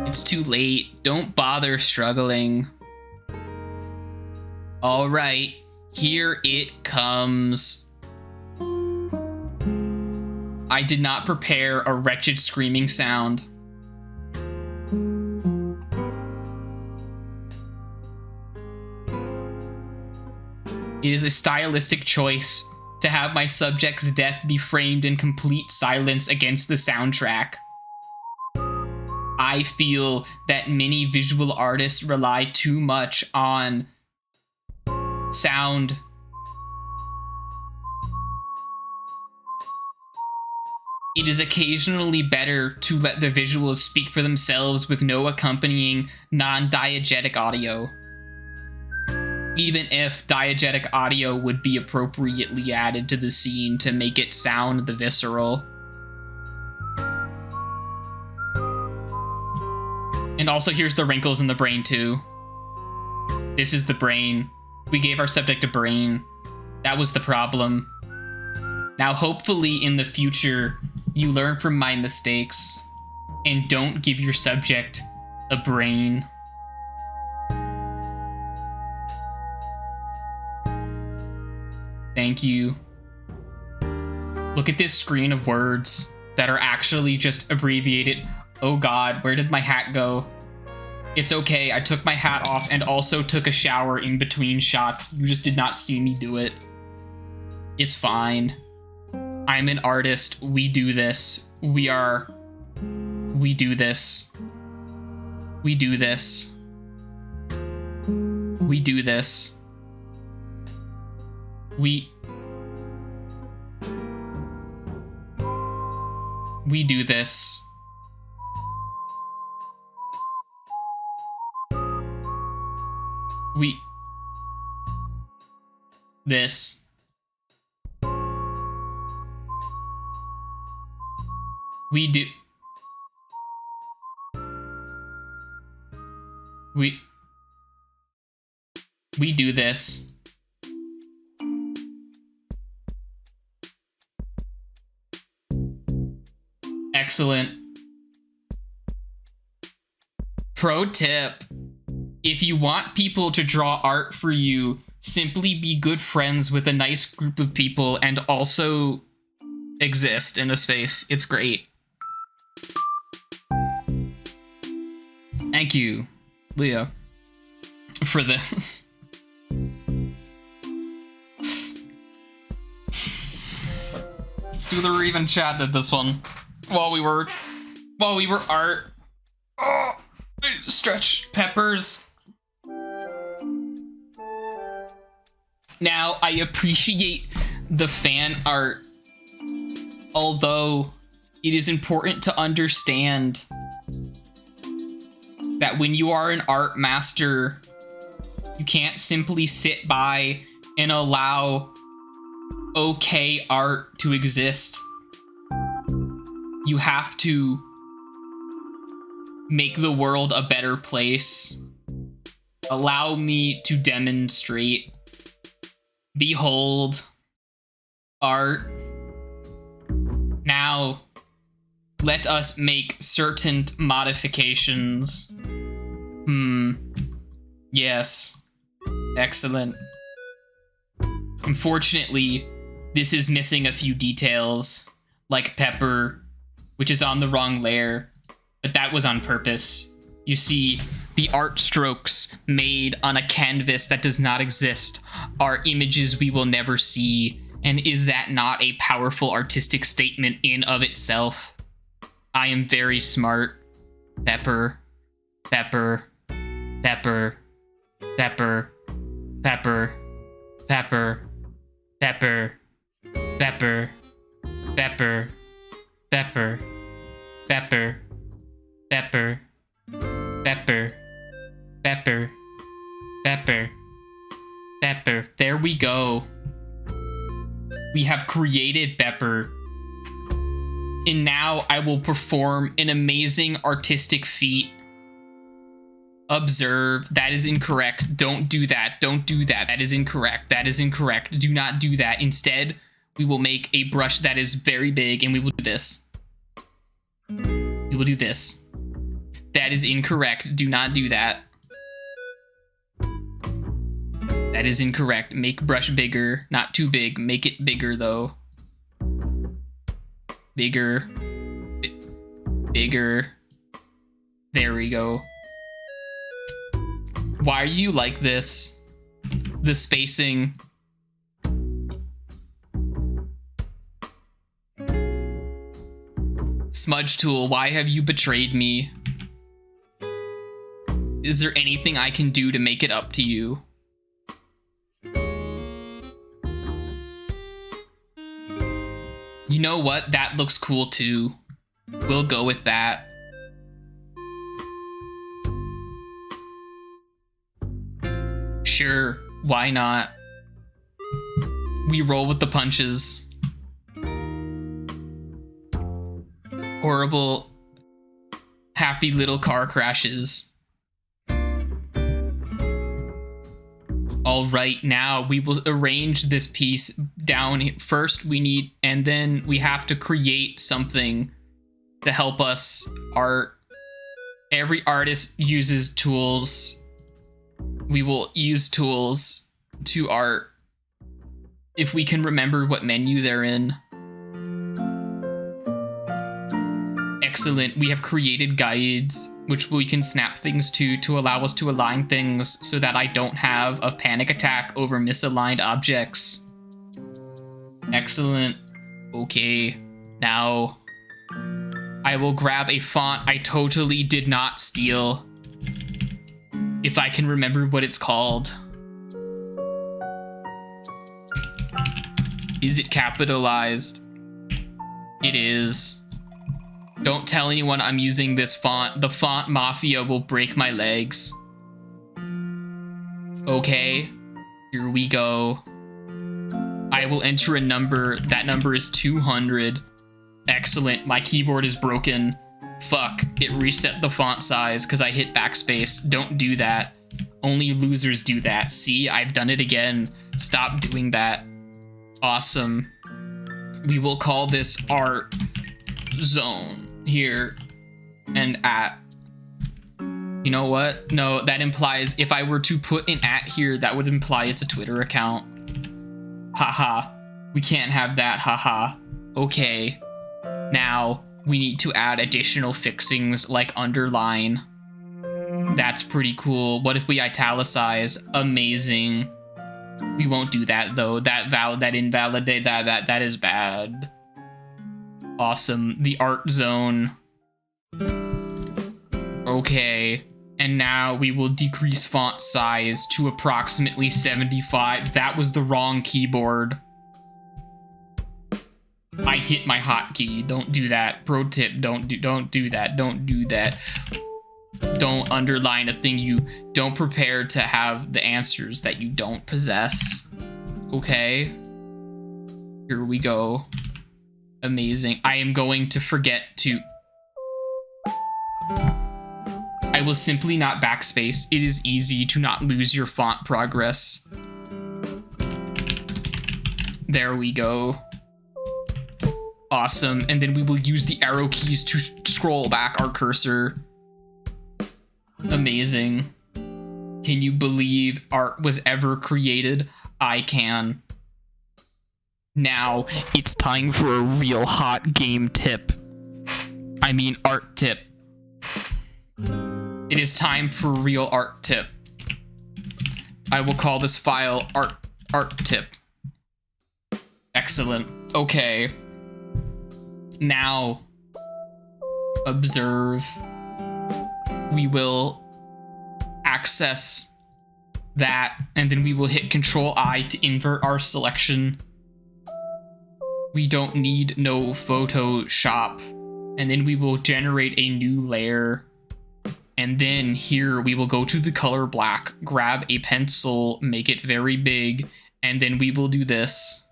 It's too late. Don't bother struggling. All right. Here it comes. I did not prepare a wretched screaming sound. It is a stylistic choice to have my subject's death be framed in complete silence against the soundtrack. I feel that many visual artists rely too much on sound. It is occasionally better to let the visuals speak for themselves with no accompanying non-diegetic audio. Even if diegetic audio would be appropriately added to the scene to make it sound the visceral. And also here's the wrinkles in the brain too. This is the brain. We gave our subject a brain. That was the problem. Now hopefully in the future, you learn from my mistakes and don't give your subject a brain. Thank you. Look at this screen of words that are actually just abbreviated. Oh god, where did my hat go? It's okay, I took my hat off and also took a shower in between shots. You just did not see me do it. It's fine. I'm an artist. We do this. We do this. We do this. We do this. We do this. This. We do. We do this. Excellent. Pro tip. If you want people to draw art for you, simply be good friends with a nice group of people and also exist in a space. It's great. Thank you, Leah, for this. Soother even chatted this one while we were art. Oh, stretch peppers. Now I appreciate the fan art, although it is important to understand that when you are an art master, you can't simply sit by and allow okay art to exist. You have to make the world a better place. Allow me to demonstrate. Behold, art. Now, let us make certain modifications. Yes. Excellent. Unfortunately, this is missing a few details, like pepper, which is on the wrong layer, but that was on purpose. You see, the art strokes made on a canvas that does not exist are images we will never see, and is that not a powerful artistic statement in of itself? I am very smart. Pepper, pepper, pepper, pepper, pepper, pepper, pepper, pepper, pepper, pepper, pepper, pepper, pepper, pepper, pepper, pepper. There we go. We have created pepper. And now I will perform an amazing artistic feat. Observe. That is incorrect. Don't do that. Don't do that. That is incorrect. That is incorrect. Do not do that. Instead, we will make a brush that is very big and we will do this. We will do this. That is incorrect. Do not do that. That is incorrect. Make brush bigger. Not too big. Make it bigger though. Bigger. Bigger. There we go. Why are you like this? The spacing. Smudge tool, why have you betrayed me? Is there anything I can do to make it up to you? You know what? That looks cool too. We'll go with that. Sure, why not? We roll with the punches. Horrible, happy little car crashes. All right, now we will arrange this piece down. First we need, and then we have to create something to help us art. Every artist uses tools. We will use tools to art if we can remember what menu they're in. Excellent. We have created guides, which we can snap things to allow us to align things so that I don't have a panic attack over misaligned objects. Excellent. Okay. Now, I will grab a font I totally did not steal. If I can remember what it's called. Is it capitalized? It is. Don't tell anyone I'm using this font. The font mafia will break my legs. Okay, here we go. I will enter a number. That number is 200. Excellent, my keyboard is broken. Fuck, it reset the font size because I hit backspace. Don't do that. Only losers do that. See, I've done it again. Stop doing that. Awesome. We will call this art zone here and at. You know what? No, that implies if I were to put an at here, that would imply it's a Twitter account. Haha. We can't have that, haha. Okay. Now, we need to add additional fixings like underline. That's pretty cool. What if we italicize? Amazing. We won't do that though. That invalidate that is bad. Awesome. The art zone. Okay. And now we will decrease font size to approximately 75. That was the wrong keyboard. I hit my hotkey. Don't do that. Pro tip, don't do that. Don't do that. Don't underline a thing you don't prepare to have the answers that you don't possess. Okay. Here we go. Amazing. I am going to forget to... I will simply not backspace. It is easy to not lose your font progress. There we go. Awesome. And then we will use the arrow keys to scroll back our cursor. Amazing. Can you believe art was ever created? I can. Now, it's time for a real hot game tip. I mean art tip. It is time for real art tip. I will call this file art tip. Excellent. Okay. Now, observe. We will access that, and then we will hit Control-I to invert our selection. We don't need no Photoshop. And then we will generate a new layer. And then here we will go to the color black, grab a pencil, make it very big, and then we will do this.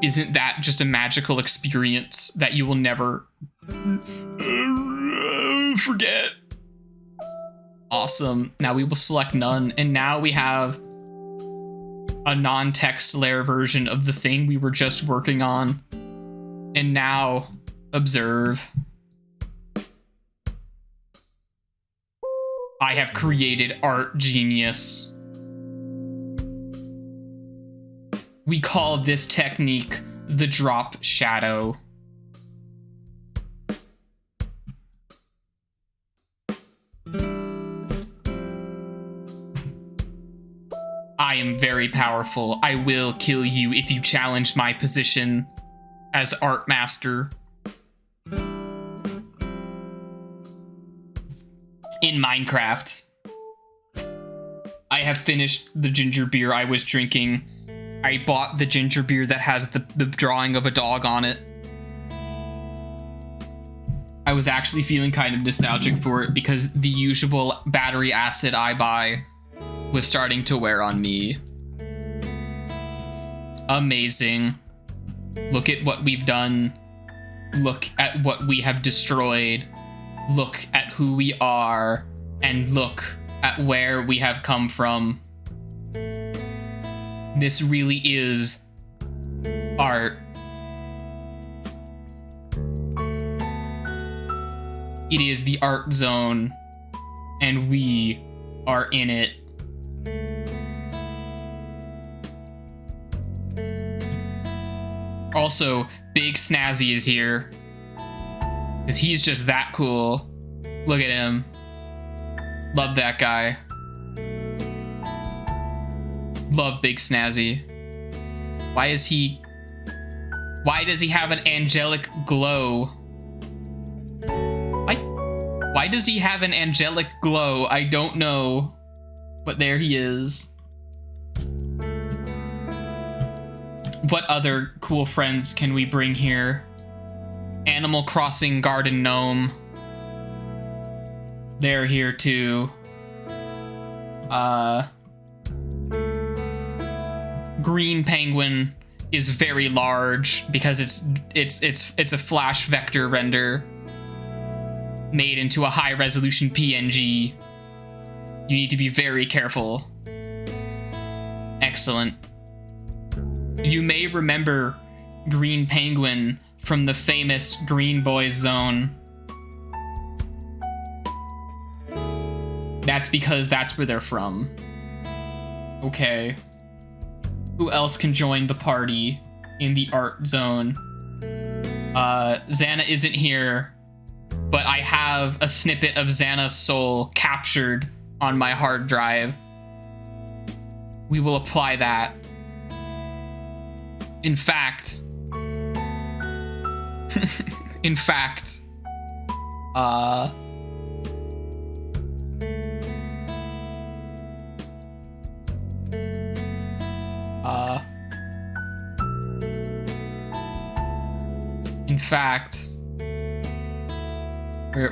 Isn't that just a magical experience that you will never forget? Awesome. Now we will select none, and now we have a non-text layer version of the thing we were just working on. And now, observe. I have created art genius. We call this technique the drop shadow. I am very powerful. I will kill you if you challenge my position as art master in Minecraft. I have finished the ginger beer I was drinking. I bought the ginger beer that has the drawing of a dog on it. I was actually feeling kind of nostalgic for it because the usual battery acid I buy was starting to wear on me. Amazing. Look at what we've done. Look at what we have destroyed. Look at who we are. And look at where we have come from. This really is art. It is the art zone, and we are in it. Also, Big Snazzy is here, because he's just that cool. Look at him. Love that guy. Love Big Snazzy. Why does he have an angelic glow? Why does he have an angelic glow? I don't know. But there he is. What other cool friends can we bring here? Animal Crossing Garden Gnome. They're here too. Green Penguin is very large because it's a flash vector render made into a high resolution PNG. You need to be very careful. Excellent. You may remember Green Penguin from the famous Green Boys Zone. That's because that's where they're from. Okay. Who else can join the party in the art zone? Xana isn't here, but I have a snippet of Xana's soul captured on my hard drive. We will apply that. In fact,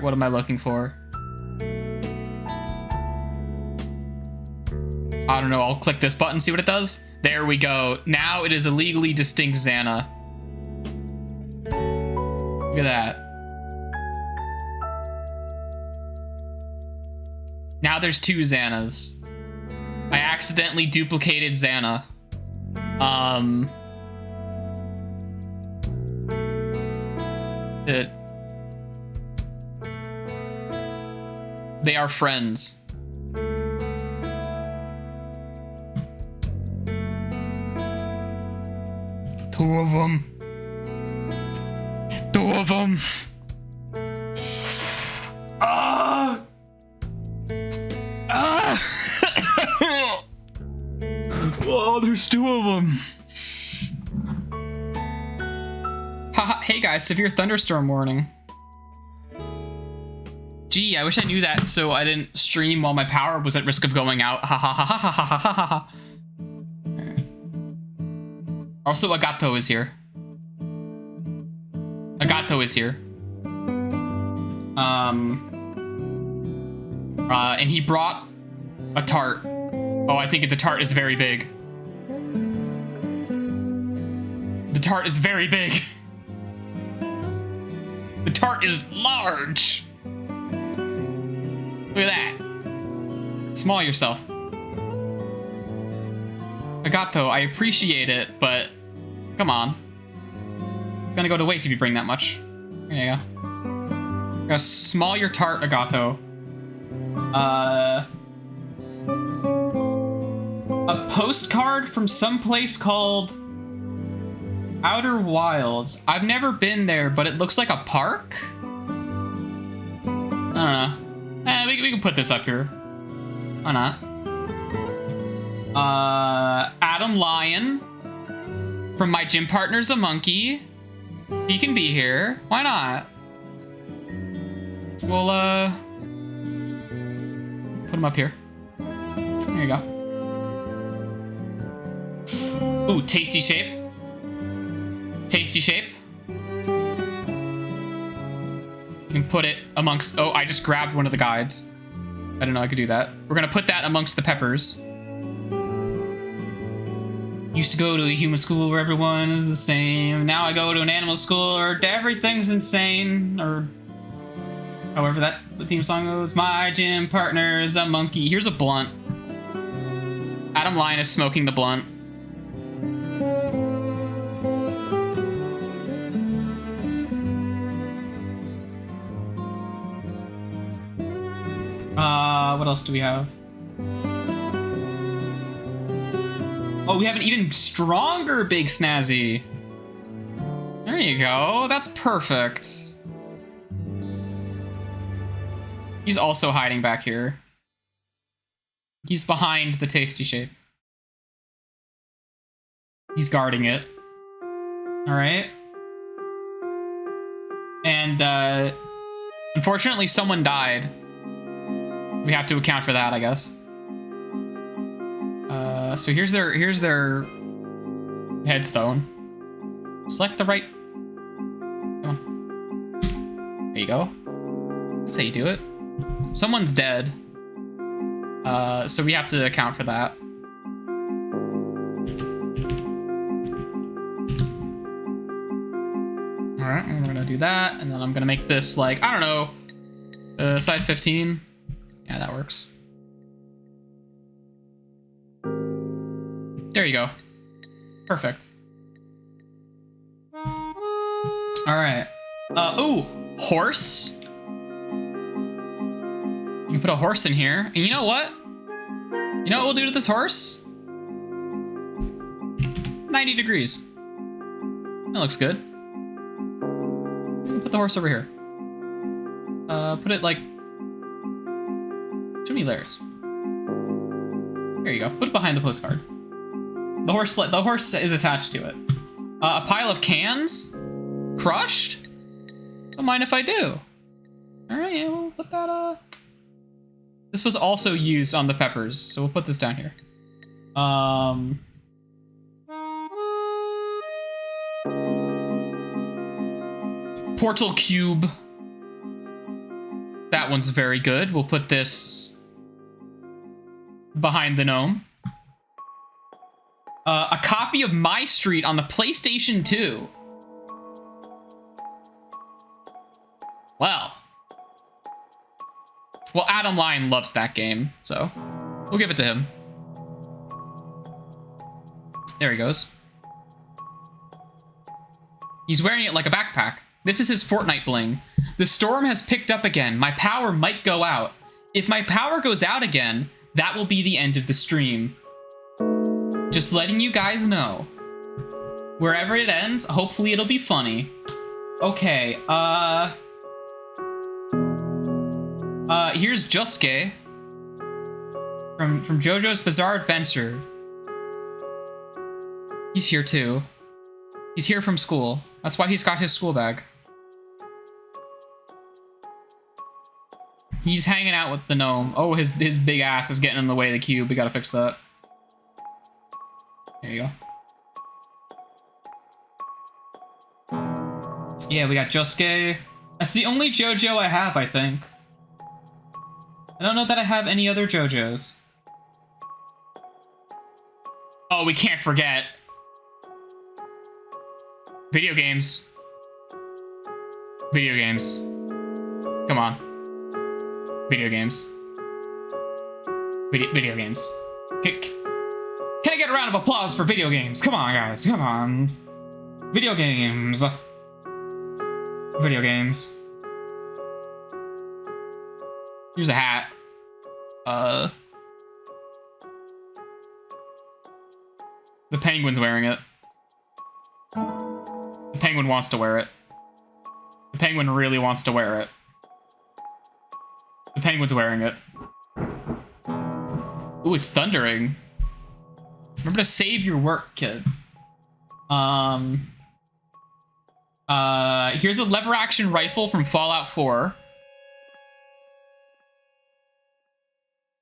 what am I looking for? I don't know, I'll click this button, see what it does. There we go. Now it is a legally distinct Xana. Look at that. Now there's two Xanas. I accidentally duplicated Xana. They are friends. Two of them. Oh, there's two of them. Haha, hey guys, severe thunderstorm warning. Gee, I wish I knew that so I didn't stream while my power was at risk of going out. Ha ha ha ha ha ha ha ha. Also, Agato is here. And he brought a tart. Oh, I think the tart is very big. The tart is very big. The tart is large. Look at that. Small yourself. Agato, I appreciate it, but come on. It's gonna go to waste if you bring that much. There you go. You're gonna small your tart, Agato. A postcard from some place called Outer Wilds. I've never been there, but it looks like a park? I don't know. We can put this up here. Why not? Adam Lyon. From My Gym Partner's a Monkey. He can be here. Why not? We'll, put him up here. There you go. Ooh, Tasty Shape. Tasty Shape. You can put it amongst... Oh, I just grabbed one of the guides. I didn't know I could do that. We're gonna put that amongst the peppers. Used to go to a human school where everyone is the same. Now I go to an animal school where everything's insane. Or however the theme song goes. My gym partner's a monkey. Here's a blunt. Adam Lyon is smoking the blunt. What else do we have? Oh, we have an even stronger Big Snazzy. There you go. That's perfect. He's also hiding back here. He's behind the Tasty Shape. He's guarding it. All right. And, unfortunately, someone died. We have to account for that, I guess. So here's their headstone. Select the right. Come on. There you go. That's how you do it. Someone's dead. So we have to account for that. All right, and we're gonna do that, and then I'm gonna make this like, I don't know, size 15. Yeah, that works. There you go. Perfect. All right. Ooh, horse. You can put a horse in here. And you know what? You know what we'll do to this horse? 90 degrees. That looks good. We can put the horse over here. Put it like... Too many layers. There you go. Put it behind the postcard. The horse is attached to it. A pile of cans? Crushed? Don't mind if I do. Alright, yeah, we'll put that, This was also used on the peppers, so we'll put this down here. Portal cube. That one's very good. We'll put this behind the gnome. A copy of My Street on the PlayStation 2. Well, Adam Lyon loves that game, so we'll give it to him. There he goes. He's wearing it like a backpack. This is his Fortnite bling. The storm has picked up again. My power might go out. If my power goes out again, that will be the end of the stream. Just letting you guys know. Wherever it ends, hopefully it'll be funny. Okay, here's Josuke from JoJo's Bizarre Adventure. He's here too. He's here from school. That's why he's got his school bag. He's hanging out with the gnome. Oh, his big ass is getting in the way of the cube. We gotta fix that. There you go. Yeah, we got Josuke. That's the only JoJo I have, I think. I don't know that I have any other JoJos. Oh, we can't forget. Video games. Video games. Come on. Video games. Video games. Can I get a round of applause for video games? Come on, guys. Come on. Video games. Video games. Here's a hat. The penguin's wearing it. The penguin wants to wear it. The penguin really wants to wear it. The penguin's wearing it. Ooh, it's thundering. Remember to save your work, kids. Here's a lever action rifle from Fallout 4.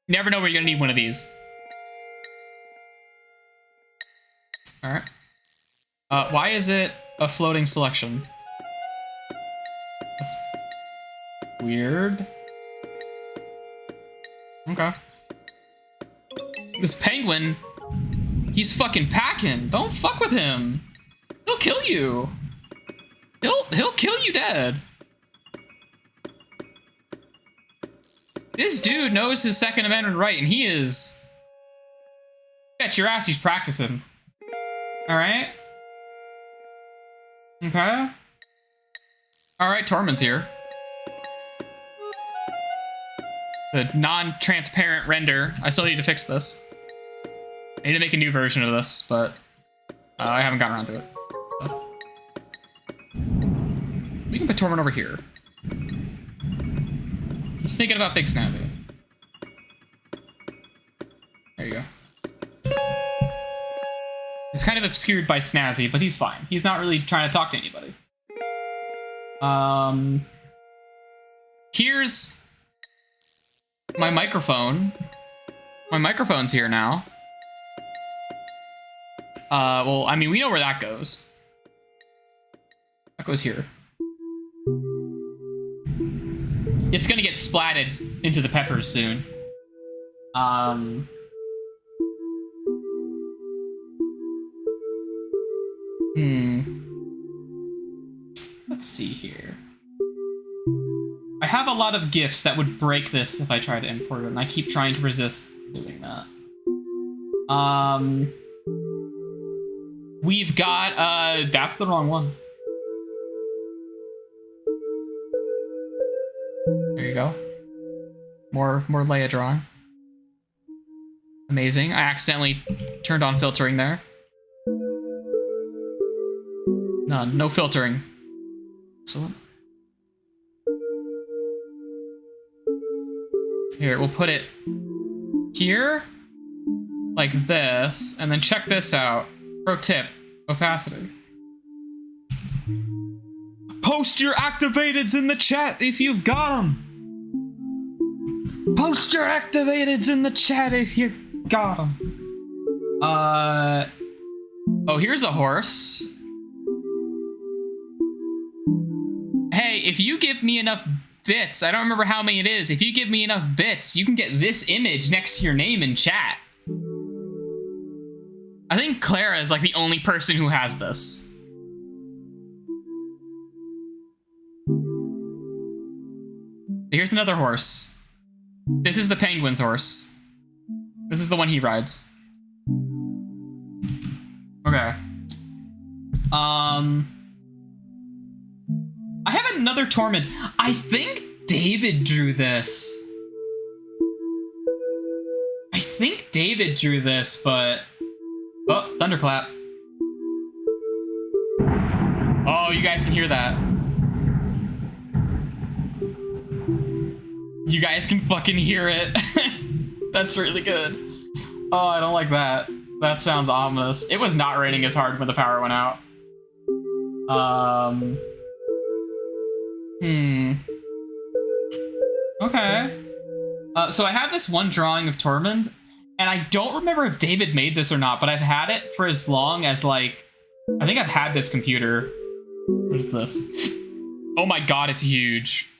Never know where you're gonna need one of these. Alright. Why is it a floating selection? That's weird. Okay. This penguin, he's fucking packing. Don't fuck with him. He'll kill you. He'll kill you dead. This dude knows his Second Amendment right, and he is... Bet your ass he's practicing. Alright. Okay. Alright, Tormund's here. The non-transparent render. I still need to fix this. I need to make a new version of this, but I haven't gotten around to it. So. We can put Tormund over here. Just thinking about Big Snazzy. There you go. He's kind of obscured by Snazzy, but he's fine. He's not really trying to talk to anybody. Here's my microphone. My microphone's here now. Well, I mean, we know where that goes. That goes here. It's gonna get splatted into the peppers soon. Let's see here. I have a lot of GIFs that would break this if I tried to import it, and I keep trying to resist doing that. We've got, that's the wrong one. There you go. More Leia drawing. Amazing. I accidentally turned on filtering there. No filtering. Excellent. Here, we'll put it here, like this, and then check this out. Pro tip, opacity. Post your activateds in the chat if you've got them. Post your activateds in the chat if you got them. Oh, here's a horse. Hey, if you give me enough bits, I don't remember how many it is. If you give me enough bits, you can get this image next to your name in chat. I think Clara is like the only person who has this. Here's another horse. This is the penguin's horse. This is the one he rides. Okay. I have another Tormund. I think David drew this. I think David drew this, but... Oh, thunderclap. Oh, you guys can hear that. You guys can fucking hear it. That's really good. Oh, I don't like that. That sounds ominous. It was not raining as hard when the power went out. Okay. So I have this one drawing of Tormund, and I don't remember if David made this or not, but I've had it for as long as, like... I think I've had this computer. What is this? Oh my god, it's huge.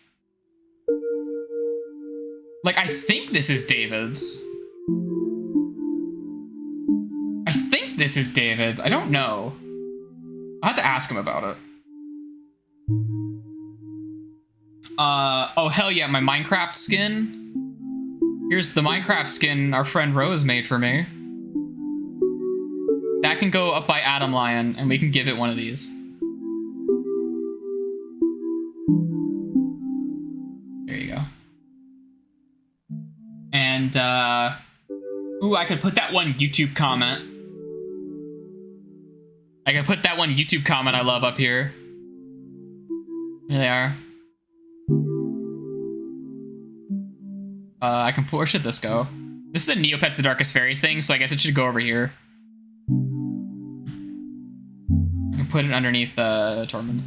Like, I think this is David's. I think this is David's. I don't know. I'll have to ask him about it. Oh, hell yeah, my Minecraft skin. Here's the Minecraft skin our friend Rose made for me. That can go up by Adam Lion, and we can give it one of these. There you go. And, ooh, I could put that one YouTube comment. I can put that one YouTube comment I love up here. Here they are. I can put, where should this go? This is a Neopets the Darkest Fairy thing, so I guess it should go over here. I can put it underneath Tormund.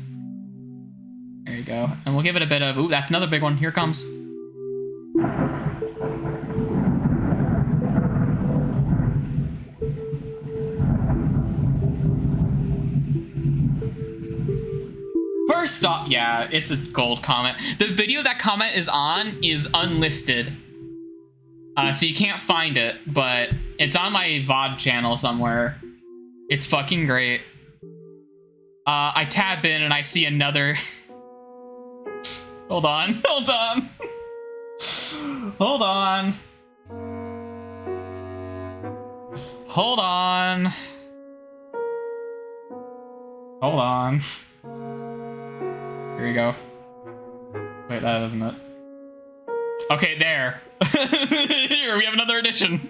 There you go. And we'll give it a bit of, ooh, that's another big one. Here it comes. First off, yeah, it's a gold comment. The video that comment is on is unlisted. So you can't find it, but it's on my VOD channel somewhere. It's fucking great. I tab in and I see another... Hold on, hold on. Hold on. Hold on. Hold on. Here you go. Wait, that isn't it. Okay, there. Here, we have another addition.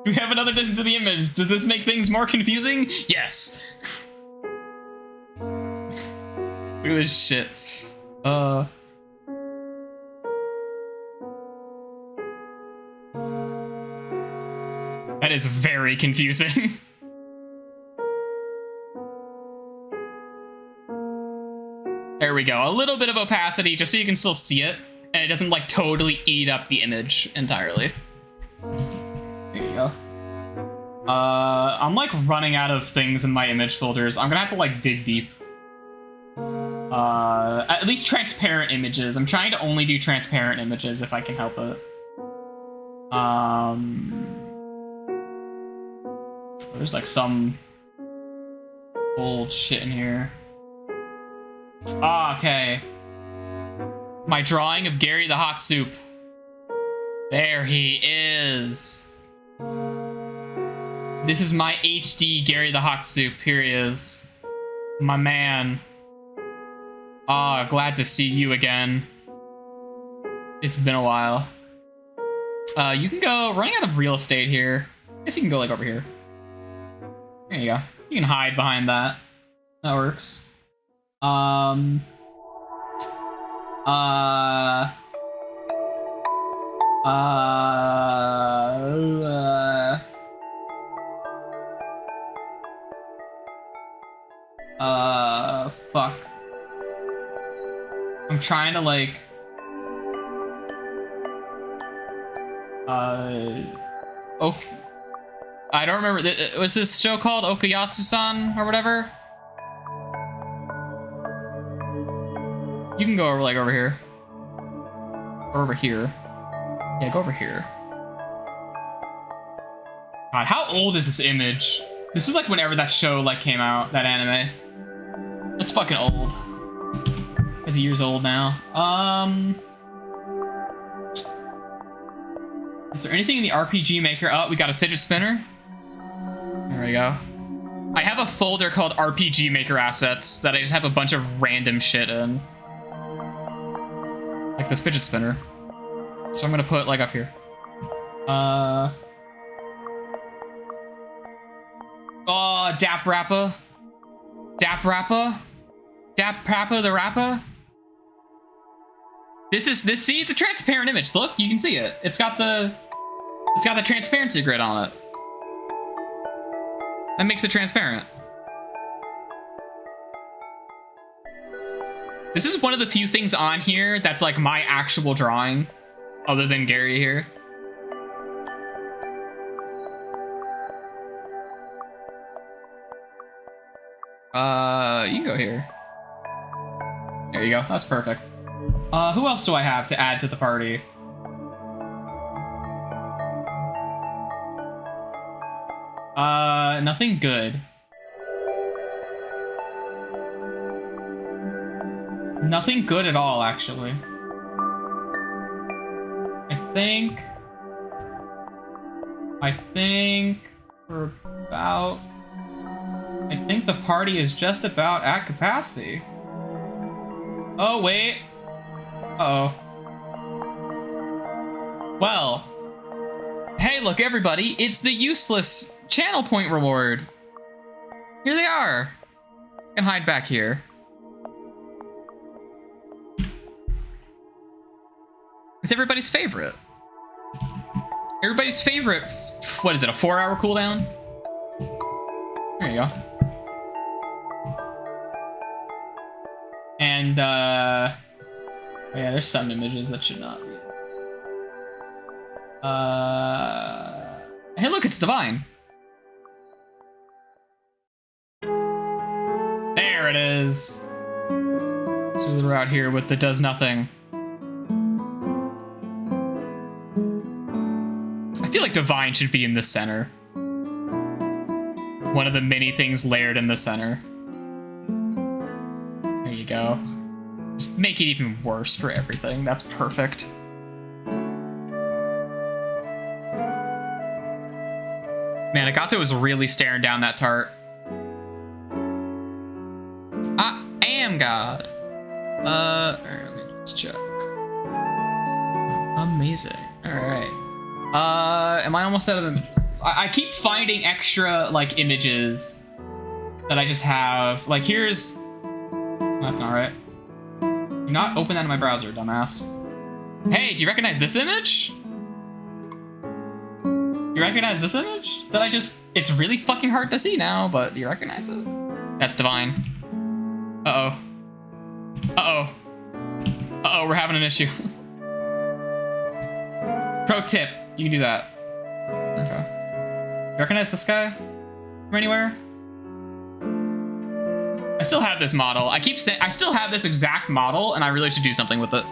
We have another addition to the image. Does this make things more confusing? Yes. Look at this shit. That is very confusing. There we go. A little bit of opacity just so you can still see it, and it doesn't like totally eat up the image entirely. There you go. I'm like running out of things in my image folders. I'm gonna have to like dig deep. At least transparent images. I'm trying to only do transparent images if I can help it. There's like some old shit in here. Ah, okay. My drawing of Gary the Hot Soup. There he is. This is my HD Gary the Hot Soup. Here he is. My man. Ah, glad to see you again. It's been a while. You can go, running out of real estate here. I guess you can go like over here. There you go. You can hide behind that. That works. Fuck. I'm trying to like, okay. I don't remember. Was this show called Okuyasu-san or whatever? You can go over like over here. Or over here. Yeah, go over here. God, how old is this image? This was like whenever that show like came out, that anime. It's fucking old. It's years old now. Is there anything in the RPG Maker? Oh, we got a fidget spinner. There we go. I have a folder called RPG Maker Assets that I just have a bunch of random shit in. Like this fidget spinner. So I'm gonna put like up here. Oh, Dap Rappa. Dap Rappa. Dap Rappa the Rappa. See, it's a transparent image. Look, you can see it. It's got the transparency grid on it. That makes it transparent. This is one of the few things on here that's like my actual drawing, other than Gary here. You can go here. There you go. That's perfect. Who else do I have to add to the party? Nothing good. Nothing good at all, actually. I think we're about... I think the party is just about at capacity. Oh, wait. Uh-oh. Well. Hey, look, everybody. It's the useless channel point reward. Here they are. I can hide back here. It's everybody's favorite. Everybody's favorite. What is it? A 4-hour cooldown? There you go. And oh yeah, there's some images that should not be. Hey, look, it's Divine. There it is. So we're out here with the does nothing. I feel like Divine should be in the center. One of the many things layered in the center. There you go. Just make it even worse for everything. That's perfect. Man, Agato is really staring down that tart. I am God. Alright, let me just check. Amazing. Alright. Am I almost out of images? I keep finding extra, like, images that I just have. Like, here's... That's not right. Do not open that in my browser, dumbass. Hey, do you recognize this image? You recognize this image? That I just... It's really fucking hard to see now, but do you recognize it? That's Divine. Uh-oh. Uh-oh. Uh-oh, we're having an issue. Pro tip, you can do that. Okay. You recognize this guy from anywhere? I still have this model. I keep saying I still have this exact model, and I really should do something with it.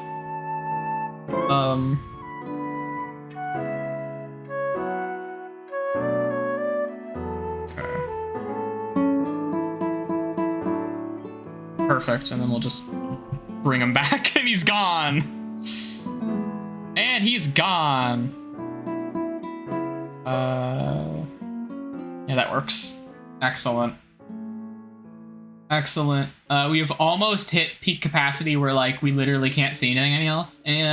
Okay. Perfect, and then we'll just bring him back, and he's gone. And he's gone. Yeah, that works. Excellent. Excellent. We have almost hit peak capacity where, like, we literally can't see anything else. Maybe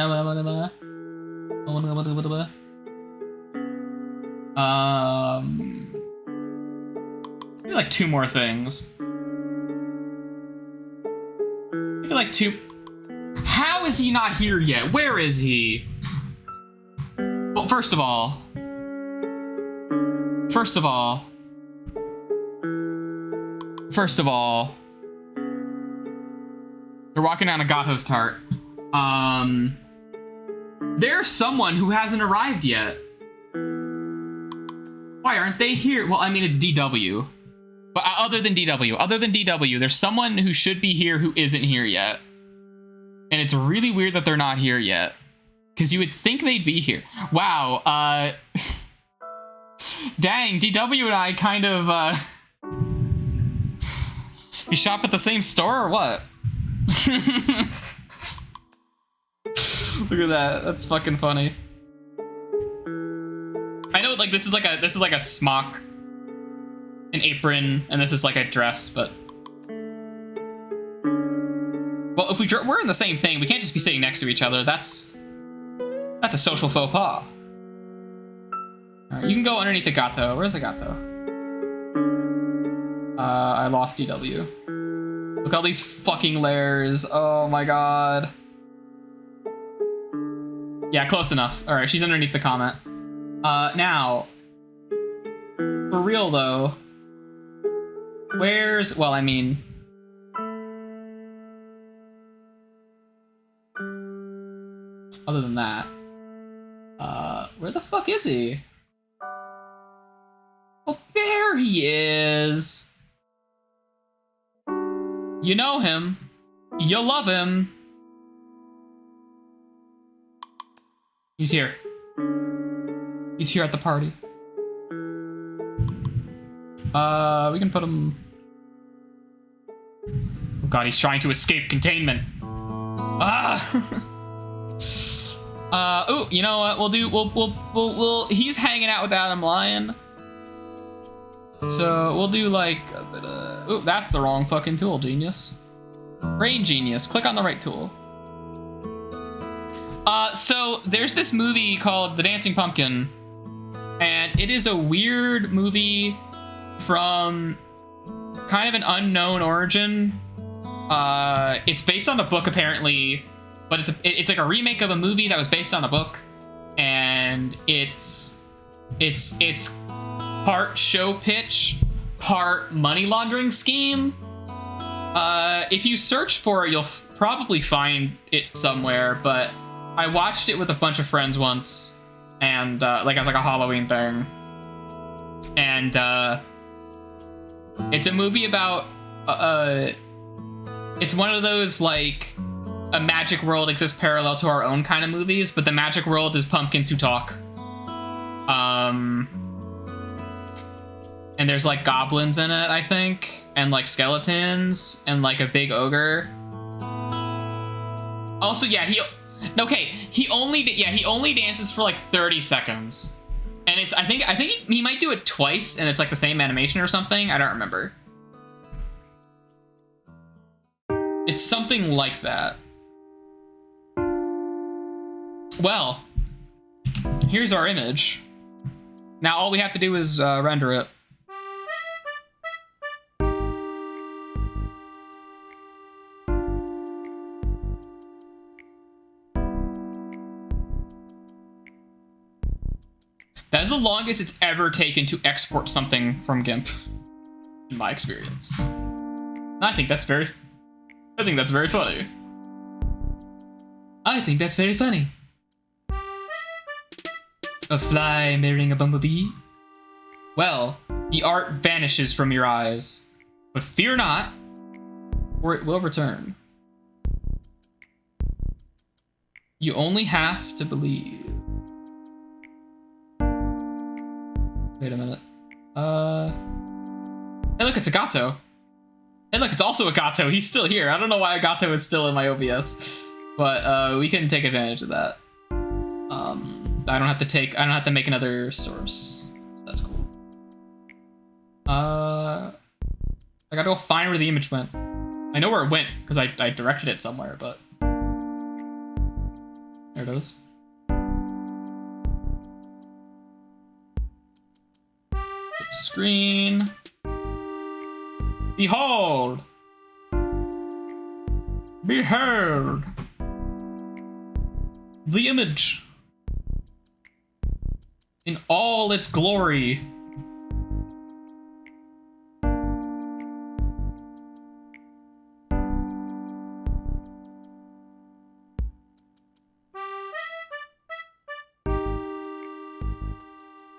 like 2 more things. Maybe like 2. How is he not here yet? Where is he? Well, first of all, they're walking down Agato's tart. There's someone who hasn't arrived yet. Why aren't they here? Well, I mean, it's DW. But other than DW, there's someone who should be here who isn't here yet. And it's really weird that they're not here yet. Because you would think they'd be here. Wow, dang, DW and I kind of, you shop at the same store or what? Look at that. That's fucking funny. I know, like, this is like a smock, an apron, and this is like a dress, but well, if we're in the same thing, we can't just be sitting next to each other. That's a social faux pas. All right, you can go underneath the Agato. Where's the Agato? I lost DW. Look at all these fucking layers. Oh my god. Yeah, close enough. All right, she's underneath the comment. Now, for real though, where's, well, I mean, other than that, where the fuck is he? Oh, there he is. You know him. You love him. He's here. He's here at the party. We can put him... Oh god, he's trying to escape containment. Ooh, you know what? We'll he's hanging out with Adam Lion. So we'll do like a bit of... Ooh, that's the wrong fucking tool, genius. Brain genius, click on the right tool. So there's this movie called The Dancing Pumpkin, and it is a weird movie from kind of an unknown origin. It's based on a book apparently, but it's like a remake of a movie that was based on a book, and it's part show pitch, part money laundering scheme. If you search for it, you'll probably find it somewhere, but I watched it with a bunch of friends once, and like as like a Halloween thing, and it's a movie about it's one of those like a magic world exists parallel to our own kind of movies, but the magic world is pumpkins who talk. And there's like goblins in it, I think, and like skeletons and like a big ogre. Also, yeah, he only dances for like 30 seconds. And it's I think he might do it twice and it's like the same animation or something. I don't remember. It's something like that. Well, here's our image. Now all we have to do is render it. That is the longest it's ever taken to export something from GIMP, in my experience. I think that's very funny. I think that's very funny. A fly marrying a bumblebee? Well, the art vanishes from your eyes. But fear not, or it will return. You only have to believe. Wait a minute. Hey look, it's Agato. Hey look, it's also Agato. He's still here. I don't know why Agato is still in my OBS. But we can take advantage of that. I don't have to make another source. So that's cool. I gotta go find where the image went. I know where it went, because I directed it somewhere, but there it is. Screen. Behold! Behold! The image! In all its glory.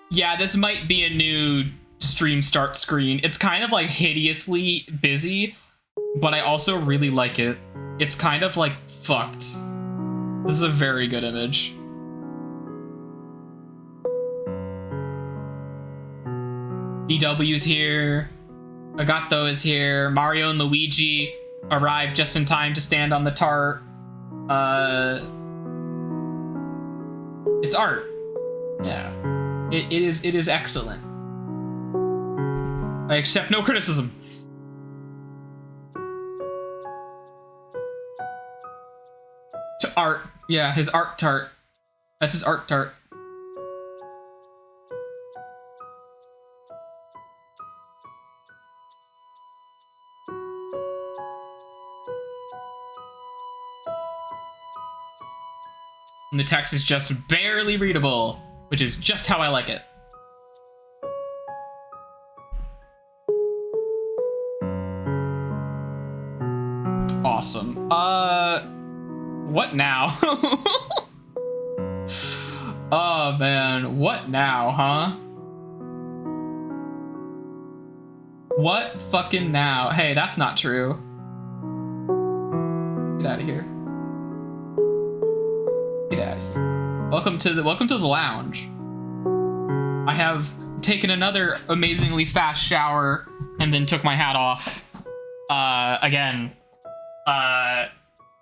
Yeah, this might be a new stream start screen. It's kind of like hideously busy, but I also really like it. It's kind of like fucked. This is a very good image. DW's here. Agato is here. Mario and Luigi arrived just in time to stand on the tart. It's art. Yeah. It is excellent. I accept no criticism. To art. Yeah, his art tart. That's his art tart. And the text is just barely readable, which is just how I like it. Awesome. What now? Oh man, what now, huh? What fucking now? Hey, that's not true. Get out of here. Get out of here. Welcome to the lounge. I have taken another amazingly fast shower and then took my hat off again.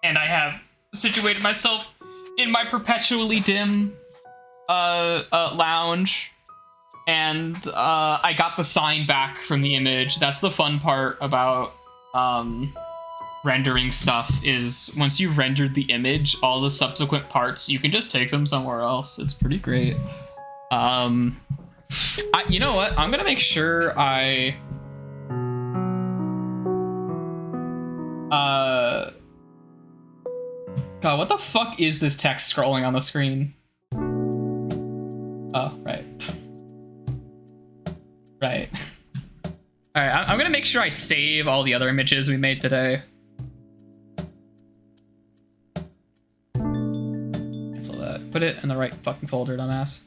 And I have situated myself in my perpetually dim lounge, and I got the sign back from the image. That's the fun part about rendering stuff, is once you've rendered the image, all the subsequent parts, you can just take them somewhere else. It's pretty great. You know what? I'm gonna make sure God, what the fuck is this text scrolling on the screen? Oh, right. Right. Alright, I'm gonna make sure I save all the other images we made today. Cancel that. Put it in the right fucking folder, dumbass.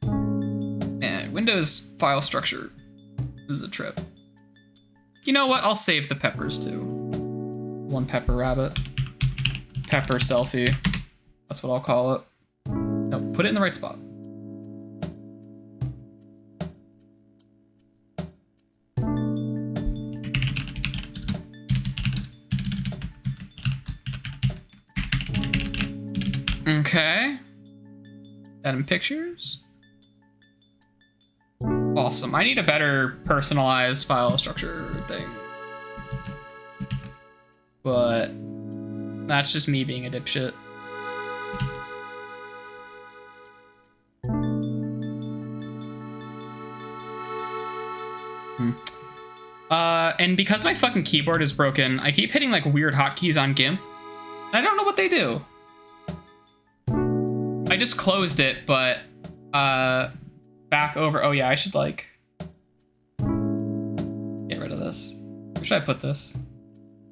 Man, Windows file structure is a trip. You know what? I'll save the peppers too. One pepper rabbit. Pepper selfie. That's what I'll call it. No, put it in the right spot. Okay. Add in pictures. Awesome. I need a better personalized file structure thing. But that's just me being a dipshit. And because my fucking keyboard is broken, I keep hitting like weird hotkeys on GIMP. And I don't know what they do. I just closed it, but back over. Oh yeah, I should like get rid of this. Where should I put this?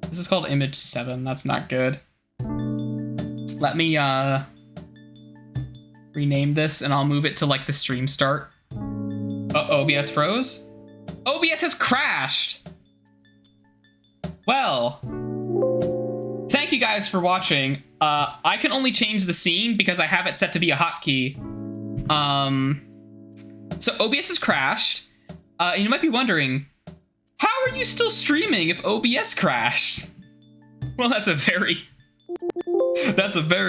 This is called image 7. That's not good. Let me rename this and I'll move it to like the stream start. OBS froze? OBS has crashed! Well, thank you guys for watching. I can only change the scene because I have it set to be a hotkey. So OBS has crashed. And you might be wondering, how are you still streaming if OBS crashed? Well, that's a very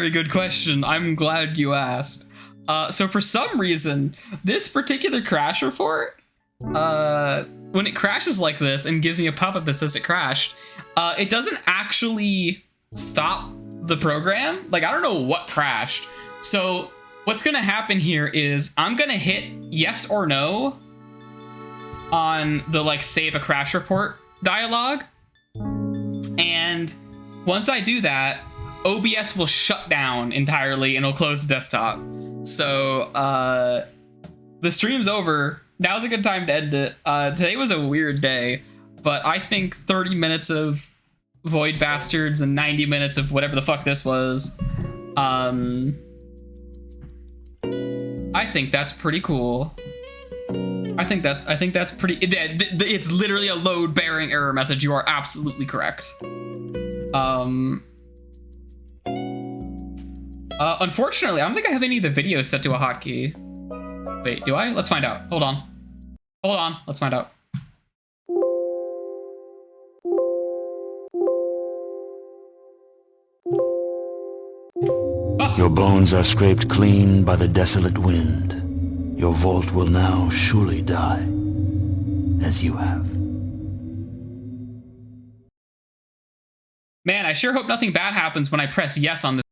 good question. I'm glad you asked. So for some reason, this particular crash report, when it crashes like this and gives me a pop-up that says it crashed, it doesn't actually stop the program. Like, I don't know what crashed. So what's gonna happen here is I'm gonna hit yes or no on the like save a crash report dialog. And once I do that, OBS will shut down entirely and it'll close the desktop. So the stream's over. Now's a good time to end it. Today was a weird day, but I think 30 minutes of Void Bastards and 90 minutes of whatever the fuck this was. I think that's pretty cool. I think that's pretty. It's literally a load bearing error message. You are absolutely correct. Unfortunately, I don't think I have any of the videos set to a hotkey. Wait, do I? Let's find out. Hold on. Let's find out. Your bones are scraped clean by the desolate wind. Your vault will now surely die, as you have. Man, I sure hope nothing bad happens when I press yes on this.